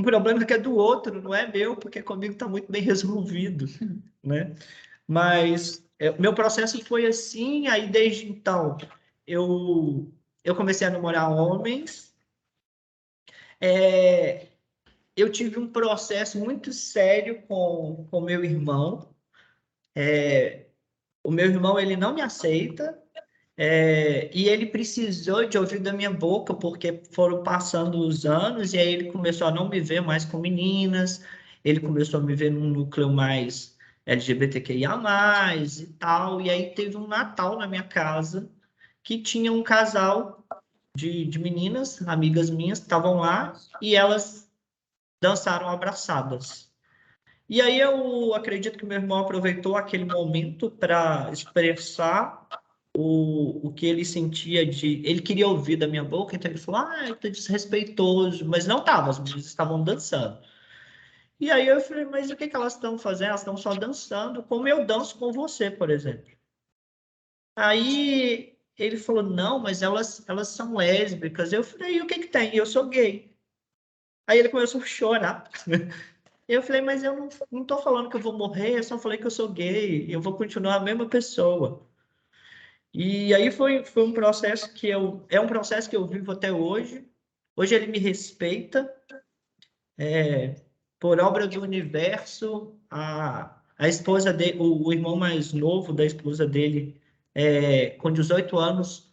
problema que é do outro, não é meu, porque comigo está muito bem resolvido, né? Mas o meu processo foi assim, aí desde então eu comecei a namorar homens. Eu tive um processo muito sério com meu irmão. O meu irmão, ele não me aceita, e ele precisou de ouvir da minha boca, porque foram passando os anos, e aí ele começou a não me ver mais com meninas, ele começou a me ver num núcleo mais LGBTQIA+, e tal, e aí teve um Natal na minha casa, que tinha um casal de meninas, amigas minhas, estavam lá, e elas dançaram abraçadas. E aí eu acredito que meu irmão aproveitou aquele momento para expressar o que ele sentia ele queria ouvir da minha boca, então ele falou, tá desrespeitoso, mas não estava, as meninas estavam dançando. E aí eu falei, mas o que que elas estão fazendo? Elas estão só dançando, como eu danço com você, por exemplo. Aí ele falou, não, mas elas são lésbicas. Eu falei, e o que que tem? Eu sou gay. Aí ele começou a chorar. Eu falei, mas eu não estou falando que eu vou morrer, eu só falei que eu sou gay, eu vou continuar a mesma pessoa. E aí foi um processo é um processo que eu vivo até hoje. Hoje ele me respeita, por obra do universo. A esposa dele, o irmão mais novo da esposa dele, com 18 anos,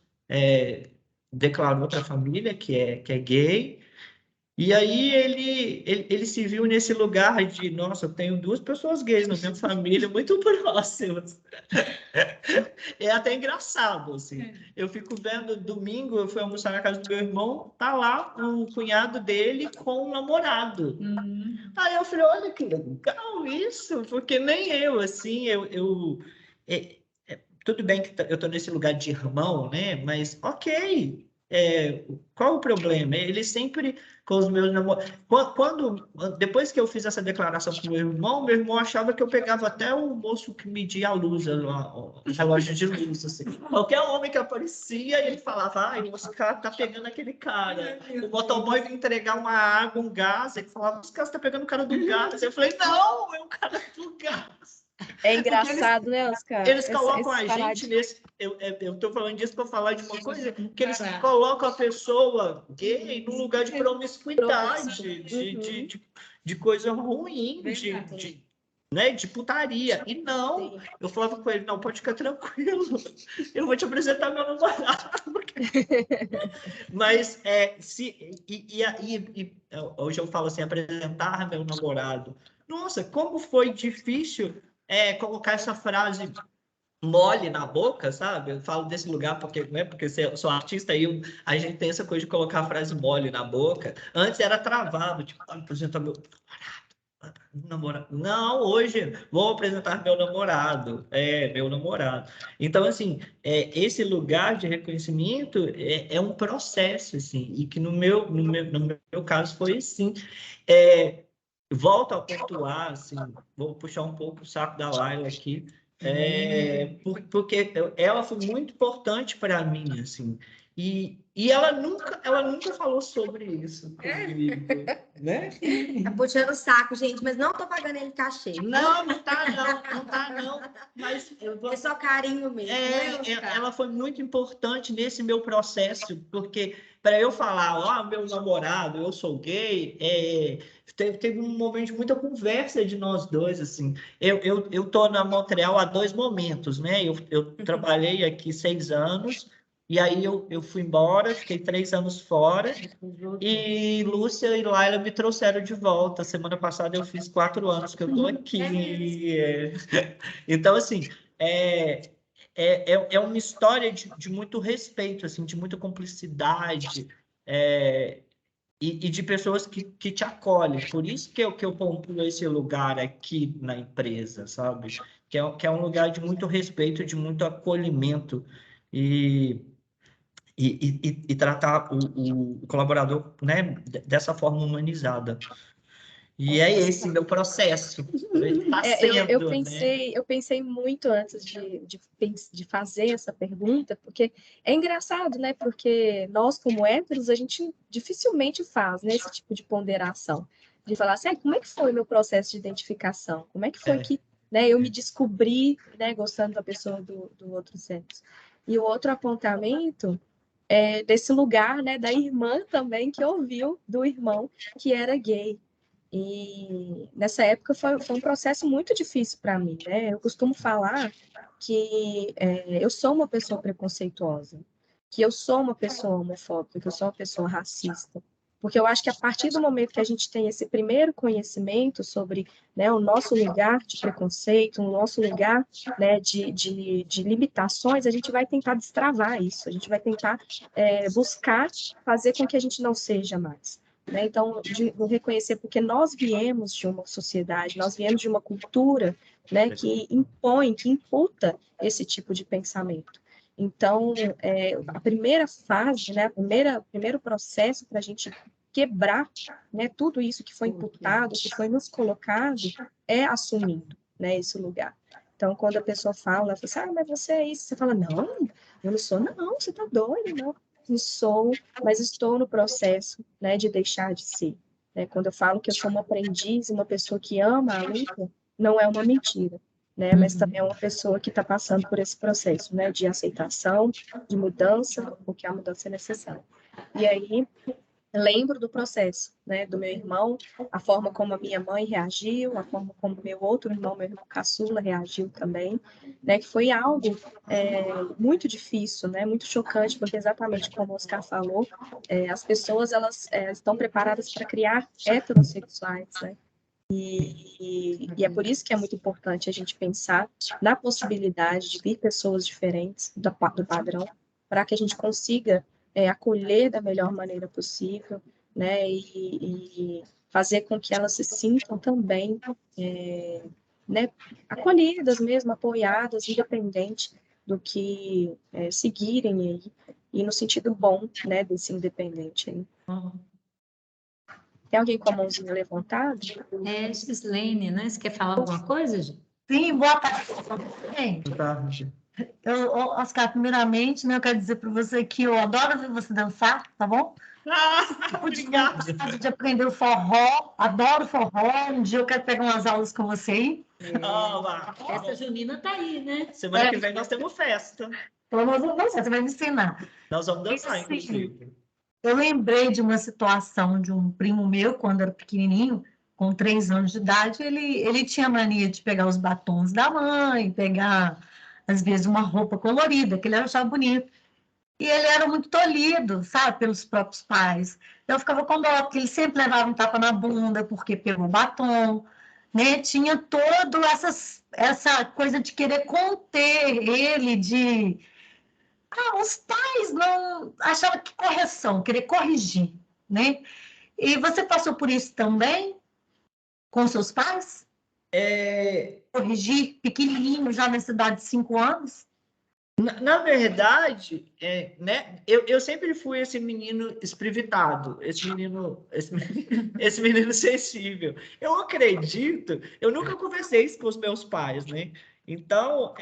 declarou para a família que é gay. E aí ele se viu nesse lugar de, nossa, eu tenho 2 pessoas gays na minha família muito próximas. É até engraçado, assim. Eu fico vendo, domingo eu fui almoçar na casa do meu irmão, tá lá o cunhado dele com um namorado. Aí eu falei, olha que legal isso, porque nem eu, assim, é, tudo bem que eu tô nesse lugar de irmão, né? Mas ok, qual o problema? Ele sempre com os meus namorados. Depois que eu fiz essa declaração com meu irmão achava que eu pegava até o moço que media a luz, o relógio de luz, assim. Qualquer homem que aparecia, ele falava, ai, esse cara tá pegando aquele cara. O motoboy vinha entregar uma água, um gás, ele falava, esse cara tá pegando o cara do gás. Eu falei, não, é o cara do gás. É engraçado, né, Oscar? Eles colocam a parar gente nesse. Eu tô falando disso para falar de uma coisa que eles colocam a pessoa gay num lugar de promiscuidade, de coisa ruim, né, de putaria. E não, eu falava com ele, não, pode ficar tranquilo, eu vou te apresentar meu namorado. Mas hoje eu falo assim, apresentar meu namorado. Nossa, como foi difícil colocar essa frase mole na boca, sabe? Eu falo desse lugar porque, né, porque eu sou artista e a gente tem essa coisa de colocar a frase mole na boca. Antes era travado, tipo, apresentar meu namorado. Não, hoje vou apresentar meu namorado. Meu namorado. Então, assim, esse lugar de reconhecimento é um processo, assim, e que no meu caso foi assim. Volto a pontuar, assim, vou puxar um pouco o saco da Laila aqui, porque ela foi muito importante para mim, assim, e ela nunca falou sobre isso comigo, né? Tá puxando o saco, gente, mas não tô pagando ele cachê. Não tá não, mas É só carinho mesmo, né, Oscar? ela foi muito importante nesse meu processo, porque para eu falar, ó, meu namorado, eu sou gay, teve um momento de muita conversa de nós dois, assim. Eu tô na Montreal há 2 momentos, né? Eu trabalhei aqui 6 anos, e aí eu fui embora, fiquei 3 anos fora, e Lúcia e Laila me trouxeram de volta. Semana passada eu fiz 4 anos que eu tô aqui. Então, assim, é uma história de muito respeito, assim, de muita cumplicidade, e de pessoas que te acolhem. Por isso que eu pontuo esse lugar aqui na empresa, sabe? Que é um lugar de muito respeito, de muito acolhimento e tratar o colaborador, né, dessa forma humanizada. E é esse meu processo. Está sendo, né? Eu pensei muito antes de fazer essa pergunta, porque é engraçado, né? Porque nós, como héteros, a gente dificilmente faz, né, esse tipo de ponderação. De falar assim, como é que foi meu processo de identificação? Como é que foi que, né, eu me descobri, né, gostando da pessoa do outro sexo? E o outro apontamento desse lugar, né, da irmã também, que ouviu do irmão que era gay. E nessa época foi um processo muito difícil para mim, né? Eu costumo falar que eu sou uma pessoa preconceituosa, que eu sou uma pessoa homofóbica, que eu sou uma pessoa racista. Porque eu acho que a partir do momento que a gente tem esse primeiro conhecimento sobre, né, o nosso lugar de preconceito, o nosso lugar, né, de limitações, a gente vai tentar destravar isso, a gente vai tentar buscar fazer com que a gente não seja mais. Né? Então, de reconhecer, porque nós viemos de uma sociedade, nós viemos de uma cultura, né, que impõe, que imputa esse tipo de pensamento. Então, a primeira fase, né, o primeiro processo para a gente quebrar, né, tudo isso que foi imputado, que foi nos colocado, é assumindo, né, esse lugar. Então, quando a pessoa fala assim, mas você é isso, você fala, não, eu não sou, não, você tá doido, não. Sou, mas estou no processo, né, de deixar de ser. Né? Quando eu falo que eu sou uma aprendiz, uma pessoa que ama a luta, não é uma mentira, né? Mas também é uma pessoa que está passando por esse processo, né, de aceitação, de mudança, porque a mudança é necessária. E aí, lembro do processo, né, do meu irmão, a forma como a minha mãe reagiu, a forma como meu outro irmão, meu irmão caçula, reagiu também, né, que foi algo muito difícil, né, muito chocante, porque exatamente como o Oscar falou, as pessoas, elas estão preparadas para criar heterossexuais, né, e é por isso que é muito importante a gente pensar na possibilidade de vir pessoas diferentes do padrão, para que a gente consiga acolher da melhor maneira possível, né, e fazer com que elas se sintam também, né, acolhidas mesmo, apoiadas, independente do que seguirem aí, e no sentido bom, né, desse independente aí. Tem alguém com a mãozinha levantada? Gislene, né? Você quer falar alguma coisa, gente? Sim, boa tarde. Gente, Boa tarde. Oscar, primeiramente, né, eu quero dizer para você que eu adoro ver você dançar, tá bom? Obrigada. De aprender o forró, adoro forró. Um dia eu quero pegar umas aulas com você aí. Lá. Essa junina tá aí, né? Semana que vem nós temos festa. Pelo amor de Deus, você vai me ensinar. Nós vamos dançar, Sim. inclusive. Eu lembrei de uma situação de um primo meu, quando era pequenininho, com 3 anos de idade, ele tinha mania de pegar os batons da mãe, pegar, às vezes, uma roupa colorida, que ele achava bonito. E ele era muito tolhido, sabe, pelos próprios pais. Eu ficava com dó, porque ele sempre levava um tapa na bunda, porque pegou batom, né? Tinha toda essa coisa de querer conter ele, de... os pais não achavam que correção, querer corrigir, né? E você passou por isso também com seus pais? Corrigir pequenininho, já nessa idade de 5 anos? Na verdade, né, eu sempre fui esse menino esprivitado, esse menino sensível. Eu acredito, eu nunca conversei isso com os meus pais, né? Então,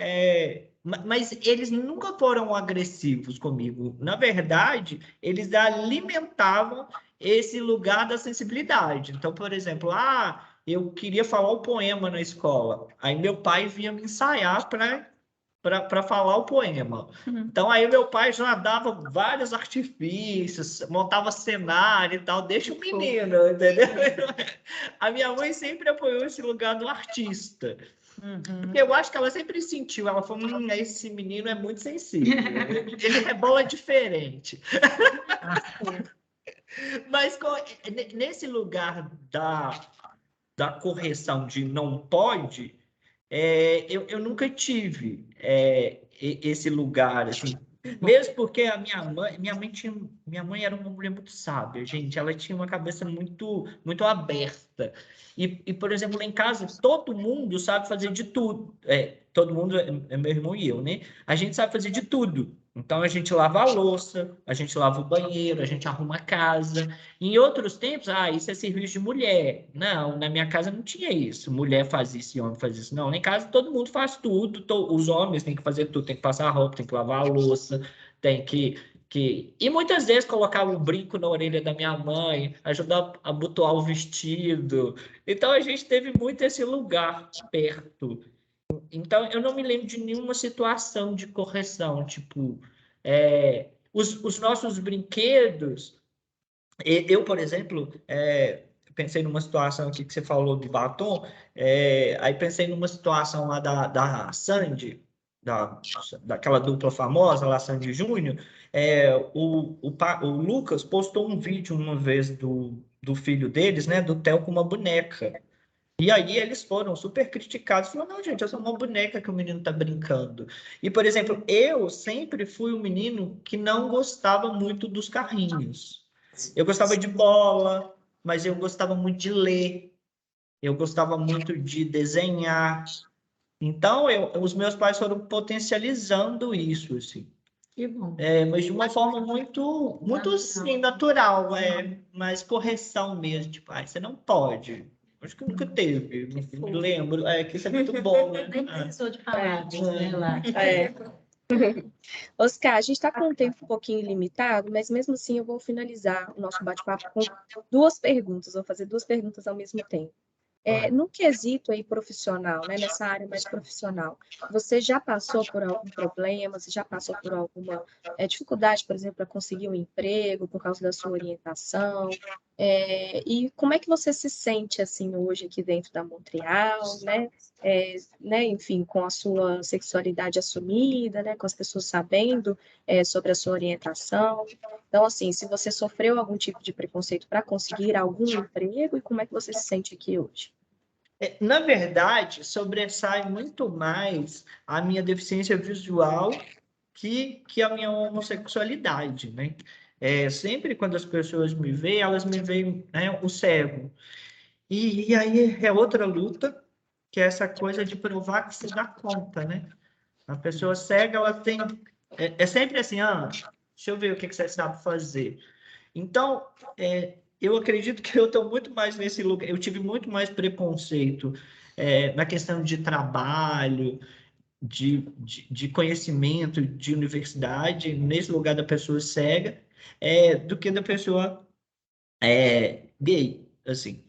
mas eles nunca foram agressivos comigo. Na verdade, eles alimentavam esse lugar da sensibilidade. Então, por exemplo, eu queria falar o poema na escola. Aí meu pai vinha me ensaiar para falar o poema. Então, aí meu pai já dava vários artifícios, montava cenário e tal, deixa o menino, entendeu? A minha mãe sempre apoiou esse lugar do artista. Porque eu acho que ela sempre sentiu, ela falou, esse menino é muito sensível, ele rebola diferente. Mas nesse lugar da correção de não pode, eu nunca tive esse lugar, assim, mesmo porque a minha mãe era uma mulher muito sábia, gente, ela tinha uma cabeça muito, muito aberta. E, por exemplo, lá em casa, todo mundo sabe fazer de tudo. Todo mundo, é meu irmão e eu, né? A gente sabe fazer de tudo. Então, a gente lava a louça, a gente lava o banheiro, a gente arruma a casa. Em outros tempos, isso é serviço de mulher. Não, na minha casa não tinha isso. Mulher faz isso e homem faz isso. Não, em casa todo mundo faz tudo. Os homens têm que fazer tudo, tem que passar a roupa, tem que lavar a louça, tem que... E muitas vezes colocava um brinco na orelha da minha mãe, ajudar a abotoar o vestido. Então a gente teve muito esse lugar perto. Então eu não me lembro de nenhuma situação de correção, tipo, os nossos brinquedos. Eu, por exemplo, pensei numa situação aqui que você falou de batom, aí pensei numa situação lá da Sandy, daquela dupla famosa lá, Sandy Júnior. O Lucas postou um vídeo uma vez do filho deles, né, do Theo com uma boneca. E aí eles foram super criticados. Falaram, não, gente, eu sou uma boneca que o menino tá brincando. E, por exemplo, eu sempre fui um menino que não gostava muito dos carrinhos. Eu gostava de bola, mas eu gostava muito de ler. Eu gostava muito de desenhar. Então, os meus pais foram potencializando isso, assim. Que bom. Mas de uma forma muito, muito assim, natural. Mas correção mesmo. Tipo, você não pode. Acho que nunca teve. Não lembro. Que isso é muito bom, né? Nem precisou de palavras, né, lá. Oscar, a gente está com um tempo um pouquinho limitado, mas mesmo assim eu vou finalizar o nosso bate-papo com 2 perguntas. Vou fazer 2 perguntas ao mesmo tempo. No quesito aí profissional, né, nessa área mais profissional, você já passou por algum problema? Você já passou por alguma dificuldade, por exemplo, para conseguir um emprego por causa da sua orientação? E como é que você se sente assim hoje aqui dentro da Montreal, né? Enfim, com a sua sexualidade assumida, né, com as pessoas sabendo sobre a sua orientação. Então, assim, se você sofreu algum tipo de preconceito para conseguir algum emprego, e como é que você se sente aqui hoje? Na verdade, sobressai muito mais a minha deficiência visual que a minha homossexualidade, né? Sempre quando as pessoas me veem, elas me veem, né, o cego. E aí é outra luta, que é essa coisa de provar que se dá conta, né? A pessoa cega, ela tem... É sempre assim, deixa eu ver o que você sabe fazer. Então, eu acredito que eu estou muito mais nesse lugar. Eu tive muito mais preconceito na questão de trabalho, de conhecimento, de universidade, nesse lugar da pessoa cega, do que da pessoa gay, assim.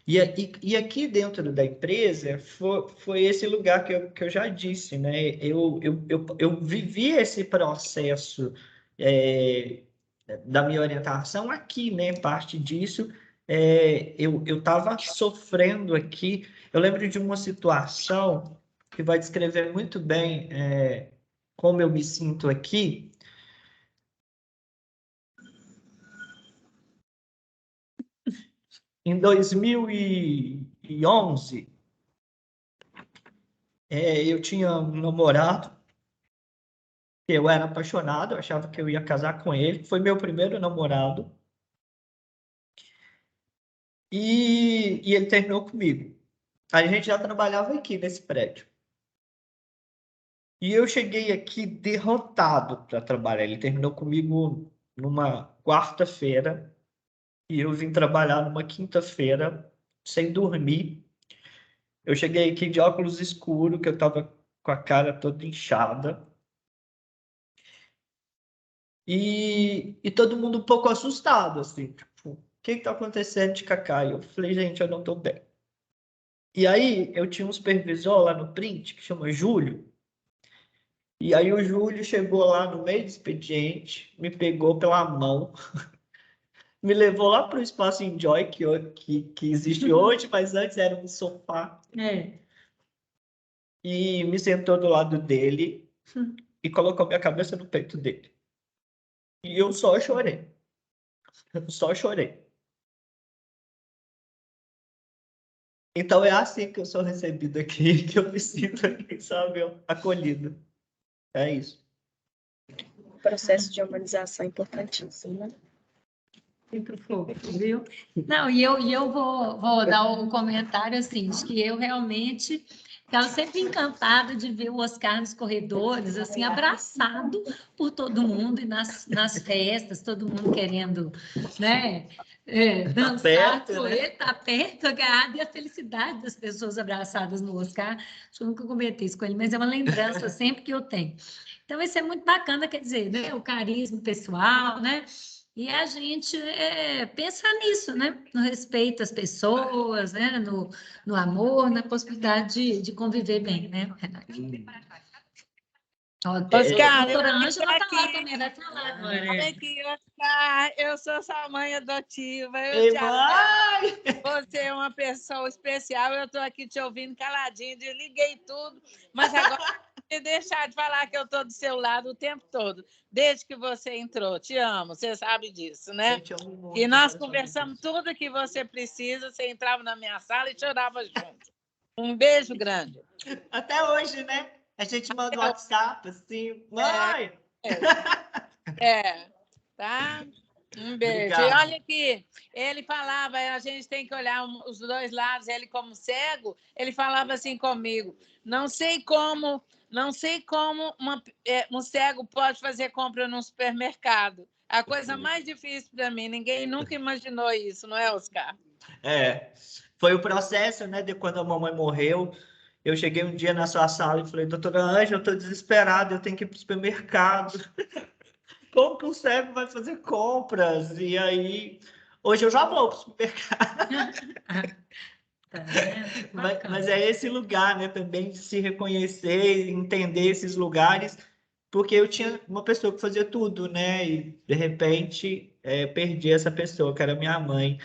E aqui dentro da empresa foi esse lugar que eu já disse, né? Eu vivi esse processo da minha orientação aqui, né? Parte disso, eu estava sofrendo aqui. Eu lembro de uma situação que vai descrever muito bem como eu me sinto aqui. Em 2011, eu tinha um namorado, eu era apaixonado, eu achava que eu ia casar com ele, foi meu primeiro namorado, e ele terminou comigo. A gente já trabalhava aqui nesse prédio. E eu cheguei aqui derrotado para trabalhar. Ele terminou comigo numa quarta-feira, e eu vim trabalhar numa quinta-feira, sem dormir. Eu cheguei aqui de óculos escuros, que eu estava com a cara toda inchada. E todo mundo um pouco assustado, assim, tipo, o que está acontecendo de Cacá? Eu falei, gente, eu não estou bem. E aí eu tinha um supervisor lá no print, que chama Júlio, e aí o Júlio chegou lá no meio do expediente, me pegou pela mão, me levou lá para o Espaço Enjoy, que existe hoje, mas antes era um sofá, e me sentou do lado dele e colocou minha cabeça no peito dele. E eu só chorei. Eu só chorei. Então é assim que eu sou recebido aqui, que eu me sinto aqui, sabe, acolhido. É isso. O processo de humanização é importantíssimo, né? Muito fofo, viu? Não, e eu vou dar um comentário assim, de que eu realmente ficava sempre encantada de ver o Oscar nos corredores, assim, abraçado por todo mundo e nas festas, todo mundo querendo, né? Dançar perto, com né? ele, tá perto, agarrado, e a felicidade das pessoas abraçadas no Oscar. Acho que eu nunca comentei isso com ele, mas é uma lembrança sempre que eu tenho. Então, isso é muito bacana, quer dizer, né? O carisma pessoal, né? E a gente pensa nisso, né? No respeito às pessoas, né? No amor, na possibilidade de conviver bem, né, Renata? Ó, Oscar, a doutora eu Ângela está lá aqui. também, vai falar agora. Olha aqui, Oscar, eu sou sua mãe adotiva, eu Ei, te adoro. mãe! Você é uma pessoa especial, eu estou aqui te ouvindo caladinho, desliguei tudo, mas agora não deixar de falar que eu estou do seu lado o tempo todo, desde que você entrou. Te amo, você sabe disso, né? Gente, eu amo muito, E nós eu conversamos tudo que você precisa, você entrava na minha sala e chorava junto. Um beijo grande. Até hoje, né? A gente manda um WhatsApp assim, mãe! Tá? Um beijo. E Obrigado. olha aqui, ele falava, a gente tem que olhar os dois lados, ele como cego, ele falava assim comigo, não sei como um cego pode fazer compra num supermercado. A coisa mais difícil para mim, ninguém nunca imaginou isso, não é, Oscar? Foi o processo, né, de quando a mamãe morreu. Eu cheguei um dia na sua sala e falei, doutora Ângela, eu estou desesperado, eu tenho que ir para o supermercado. Como que o cego vai fazer compras? E aí Hoje eu já vou para o supermercado. Tá vendo? Mas Bacana. é esse lugar, né, também de se reconhecer, entender esses lugares, porque eu tinha uma pessoa que fazia tudo, né, e de repente perdi essa pessoa, que era minha mãe,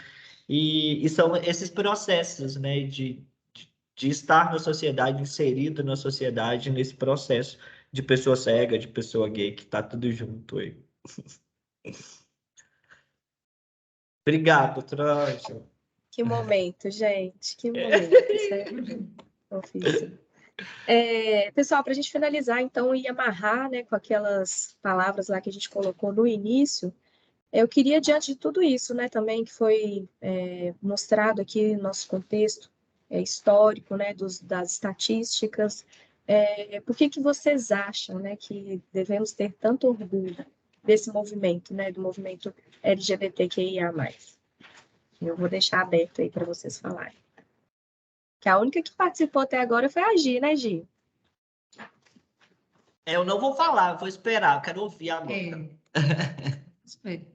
e são esses processos, né, de estar na sociedade, inserido na sociedade, nesse processo de pessoa cega, de pessoa gay, que tá tudo junto aí. Obrigado, Troja. Que momento, gente, que momento, sério. Profissa. Pessoal, para a gente finalizar, então, e amarrar, né, com aquelas palavras lá que a gente colocou no início, eu queria, diante de tudo isso, né, também que foi mostrado aqui no nosso contexto histórico, né, das estatísticas, por que vocês acham, né, que devemos ter tanto orgulho desse movimento, né, do movimento LGBTQIA+. Eu vou deixar aberto aí para vocês falarem. Que a única que participou até agora foi a Gi, né, Gi? Eu não vou falar, vou esperar, eu quero ouvir agora. Espera.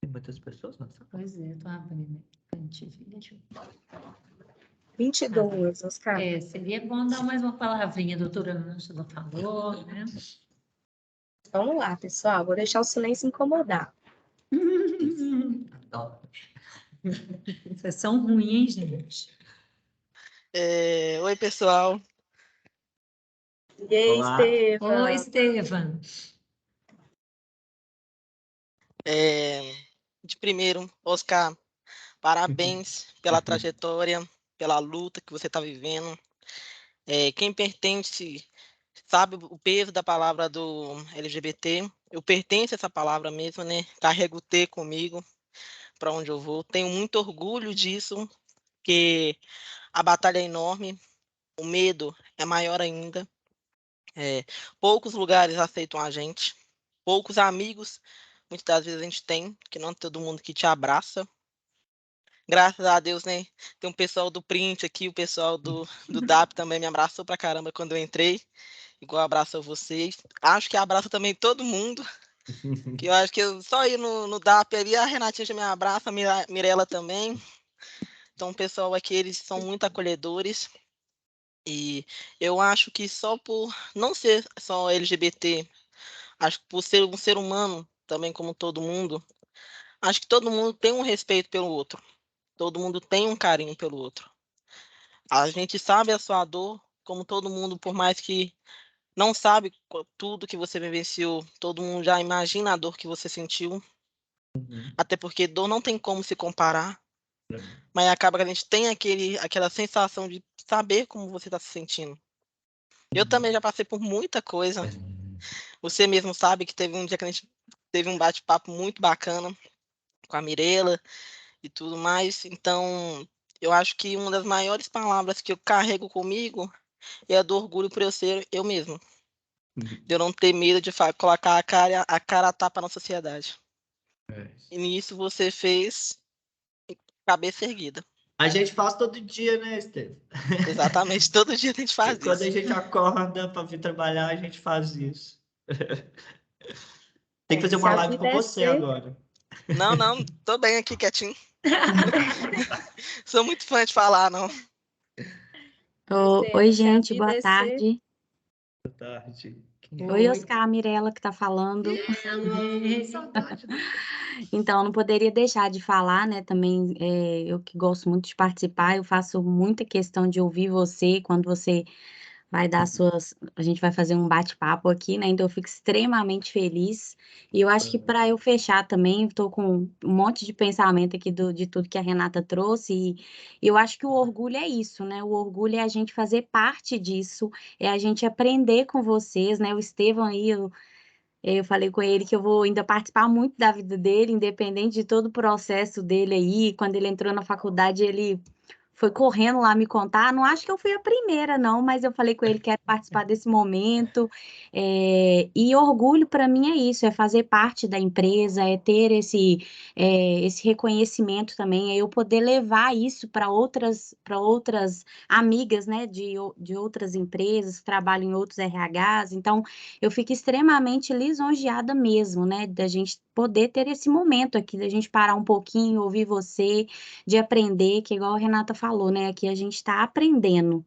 Tem muitas pessoas, não sabe? Pois é, eu tô abrindo aqui. Deixa eu... 22, Oscar. Seria bom dar mais uma palavrinha, a doutora Ângela falou, né? Vamos lá, pessoal. Vou deixar o silêncio incomodar. Vocês são ruins, hein, gente? Oi, pessoal. E aí, Olá. Estevam? Oi, Estevam. De primeiro, Oscar, parabéns pela trajetória, pela luta que você está vivendo. Quem pertence sabe o peso da palavra do LGBT. Eu pertenço a essa palavra mesmo, né? Carrego o T comigo para onde eu vou. Tenho muito orgulho disso, porque a batalha é enorme, o medo é maior ainda. Poucos lugares aceitam a gente, poucos amigos, muitas das vezes a gente tem, que não é todo mundo que te abraça. Graças a Deus, né? Tem um pessoal do Print aqui, o pessoal do DAP também me abraçou pra caramba quando eu entrei, igual abraço a vocês. Acho que abraça também todo mundo, que eu acho que eu só ir no DAP ali, a Renatinha já me abraça, a Mirella também. Então, o pessoal aqui, eles são muito acolhedores. E eu acho que só por não ser só LGBT, acho que por ser um ser humano, também como todo mundo, acho que todo mundo tem um respeito pelo outro. Todo mundo tem um carinho pelo outro. A gente sabe a sua dor, como todo mundo, por mais que não sabe tudo que você vivenciou, todo mundo já imagina a dor que você sentiu. Até porque dor não tem como se comparar. Mas acaba que a gente tem aquela sensação de saber como você está se sentindo. Eu também já passei por muita coisa. Você mesmo sabe que teve um dia que a gente teve um bate-papo muito bacana com a Mirella e tudo mais. Então, eu acho que uma das maiores palavras que eu carrego comigo é a do orgulho por eu ser eu mesmo. De eu não ter medo de colocar a cara a tapa na sociedade. E nisso você fez cabeça erguida. A gente faz todo dia, né, Estevam? Exatamente, todo dia a gente faz Quando isso. a gente acorda para vir trabalhar, a gente faz isso. Tem que fazer uma live com você agora. Não, tô bem aqui quietinho. Sou muito fã de falar, não. Oi, gente, boa tarde. Boa tarde. Oi, Oscar, Mirella que tá falando. Saudade. Então, não poderia deixar de falar, né? Também eu que gosto muito de participar, eu faço muita questão de ouvir você quando você vai dar a gente vai fazer um bate-papo aqui, né? Então eu fico extremamente feliz. E eu acho que para eu fechar também, estou com um monte de pensamento aqui de tudo que a Renata trouxe, e eu acho que o orgulho é isso, né? O orgulho é a gente fazer parte disso, é a gente aprender com vocês, né? O Estevam aí, eu falei com ele que eu vou ainda participar muito da vida dele, independente de todo o processo dele aí. Quando ele entrou na faculdade, ele foi correndo lá me contar. Não acho que eu fui a primeira, não, mas eu falei com ele que quero participar desse momento. E orgulho para mim é isso, é fazer parte da empresa, é ter esse reconhecimento também, é eu poder levar isso para outras amigas, né, de outras empresas que trabalham em outros RHs. Então, eu fico extremamente lisonjeada mesmo, né, da gente poder ter esse momento aqui, da gente parar um pouquinho, ouvir você, de aprender, que igual a Renata falou, né, aqui a gente está aprendendo.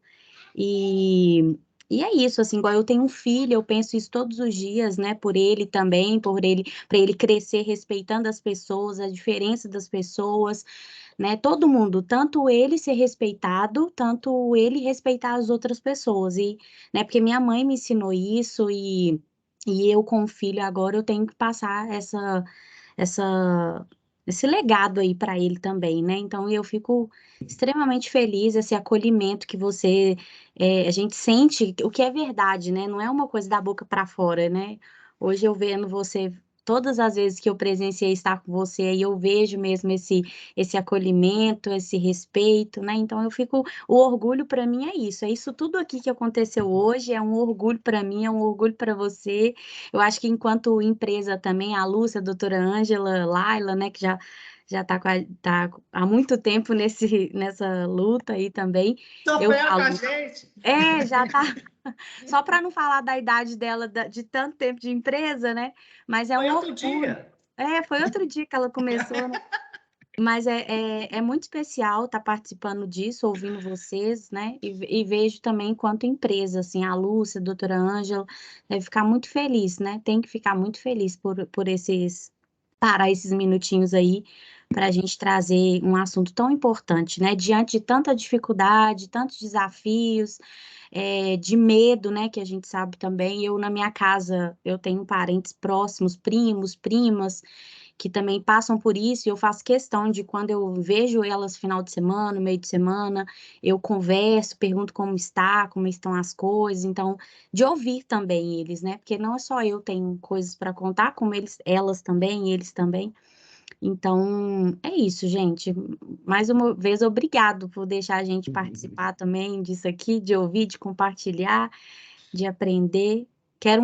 E é isso, assim, igual eu tenho um filho, eu penso isso todos os dias, né, por ele também, para ele crescer respeitando as pessoas, a diferença das pessoas, né, todo mundo, tanto ele ser respeitado, tanto ele respeitar as outras pessoas, né, porque minha mãe me ensinou isso, e eu com o filho agora, eu tenho que passar esse legado aí para ele também, né? Então eu fico extremamente feliz, esse acolhimento que a gente sente, o que é verdade, né? Não é uma coisa da boca para fora, né? Hoje eu vendo você, todas as vezes que eu presenciei estar com você, aí eu vejo mesmo esse acolhimento, esse respeito, né? Então o orgulho para mim é isso tudo aqui que aconteceu hoje, é um orgulho para mim, é um orgulho para você. Eu acho que enquanto empresa também, a Lúcia, a doutora Ângela, Laila, né, que já está tá há muito tempo nessa luta aí também. Eu Sofreu com a falo, gente. já tá. Só para não falar da idade dela, de tanto tempo de empresa, né? Mas é Foi um outro orgulho. dia. Foi outro dia que ela começou, né? Mas é muito especial estar participando disso, ouvindo vocês, né? E vejo também enquanto empresa, assim, a Lúcia, a doutora Ângela, deve ficar muito feliz, né? Tem que ficar muito feliz por parar esses minutinhos aí para a gente trazer um assunto tão importante, né? Diante de tanta dificuldade, tantos desafios, de medo, né? Que a gente sabe também. Eu, na minha casa, eu tenho parentes próximos, primos, primas, que também passam por isso, e eu faço questão de, quando eu vejo elas final de semana, meio de semana, eu converso, pergunto como estão as coisas, então, de ouvir também eles, né? Porque não é só eu tenho coisas para contar, como elas também, eles também. Então, é isso, gente. Mais uma vez, obrigado por deixar a gente participar também disso aqui, de ouvir, de compartilhar, de aprender.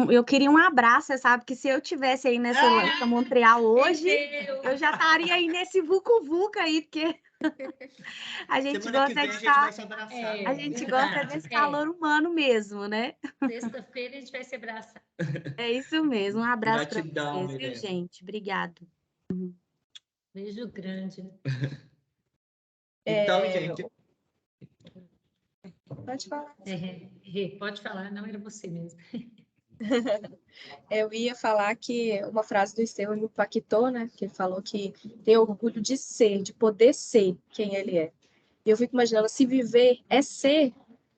Eu queria um abraço, você sabe que se eu tivesse aí nessa Montreal hoje, eu já estaria aí nesse vucu-vucu aí, porque a gente Semana que gosta vem de a gente vai estar, se abraçar. a gente gosta desse calor humano mesmo, né? Sexta-feira a gente vai se abraçar. É isso mesmo. Um abraço para Gratidão, vocês, viu, Mirella. gente? Obrigado. Beijo grande. Então, gente, Pode falar. Pode falar, não era você mesmo. Eu ia falar que uma frase do Estevão me impactou, né? Que ele falou que tem orgulho de ser, de poder ser quem ele é. E eu fico imaginando, se viver é ser,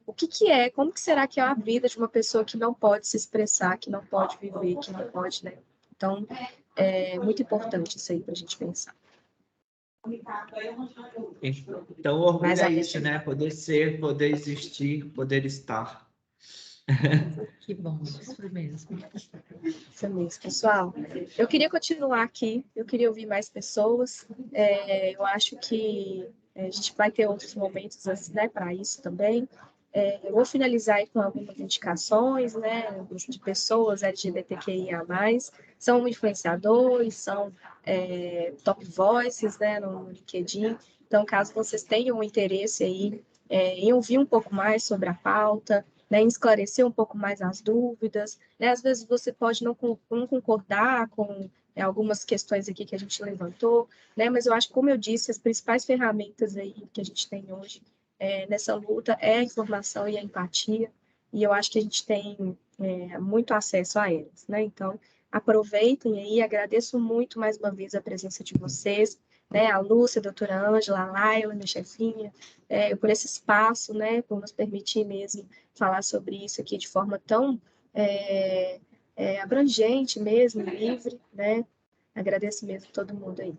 o que que é? Como que será que é a vida de uma pessoa que não pode se expressar, que não pode viver, que não pode, né? Então, é muito importante isso aí para a gente pensar. então, o orgulho Mas é isso, né? Poder ser, poder existir, poder estar. Que bom, isso mesmo. Isso mesmo, pessoal. Eu queria continuar aqui, eu queria ouvir mais pessoas. Eu acho que a gente vai ter outros momentos assim, né, para isso também. Eu vou finalizar aí com algumas indicações, né, de pessoas LGBTQIA+, são influenciadores, são top voices, né, no LinkedIn. Então, caso vocês tenham interesse aí em ouvir um pouco mais sobre a pauta, né, em esclarecer um pouco mais as dúvidas, né, às vezes você pode não concordar com algumas questões aqui que a gente levantou, né, mas eu acho que, como eu disse, as principais ferramentas aí que a gente tem hoje nessa luta é a informação e a empatia, e eu acho que a gente tem muito acesso a elas, né? Então, aproveitem aí, agradeço muito mais uma vez a presença de vocês, né? A Lúcia, a doutora Ângela, a Laila, minha chefinha, por esse espaço, né? Por nos permitir mesmo falar sobre isso aqui de forma tão abrangente mesmo, livre, né? Agradeço mesmo todo mundo aí.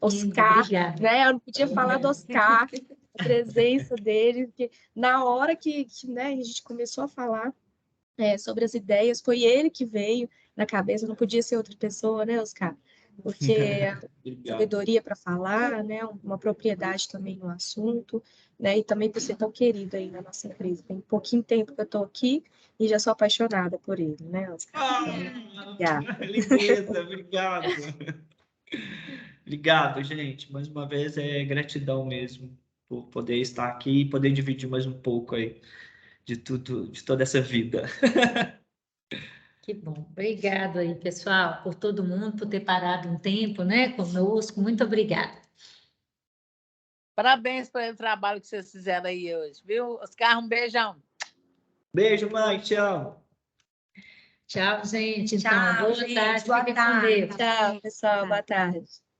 Oscar, né? Eu não podia falar do Oscar, a presença dele, porque na hora que né, a gente começou a falar sobre as ideias, foi ele que veio na cabeça, não podia ser outra pessoa, né, Oscar? porque Obrigado. sabedoria para falar, né? Uma propriedade também no assunto, né? E também por ser tão querido aí na nossa empresa. Tem pouquinho tempo que eu estou aqui e já sou apaixonada por ele, né, Oscar? Então, obrigada. Lindeza, obrigado. Obrigado, gente. Mais uma vez é gratidão mesmo por poder estar aqui e poder dividir mais um pouco aí de tudo, de toda essa vida. Que bom. Obrigado aí, pessoal, por todo mundo, por ter parado um tempo, né, conosco. Muito obrigada. Parabéns pelo trabalho que vocês fizeram aí hoje, viu? Oscar, um beijão. Beijo, mãe. Tchau. Tchau, gente. Então, Tchau, boa gente. tarde. Boa Fiquem com tarde. Deus. Tchau, pessoal. Boa tarde.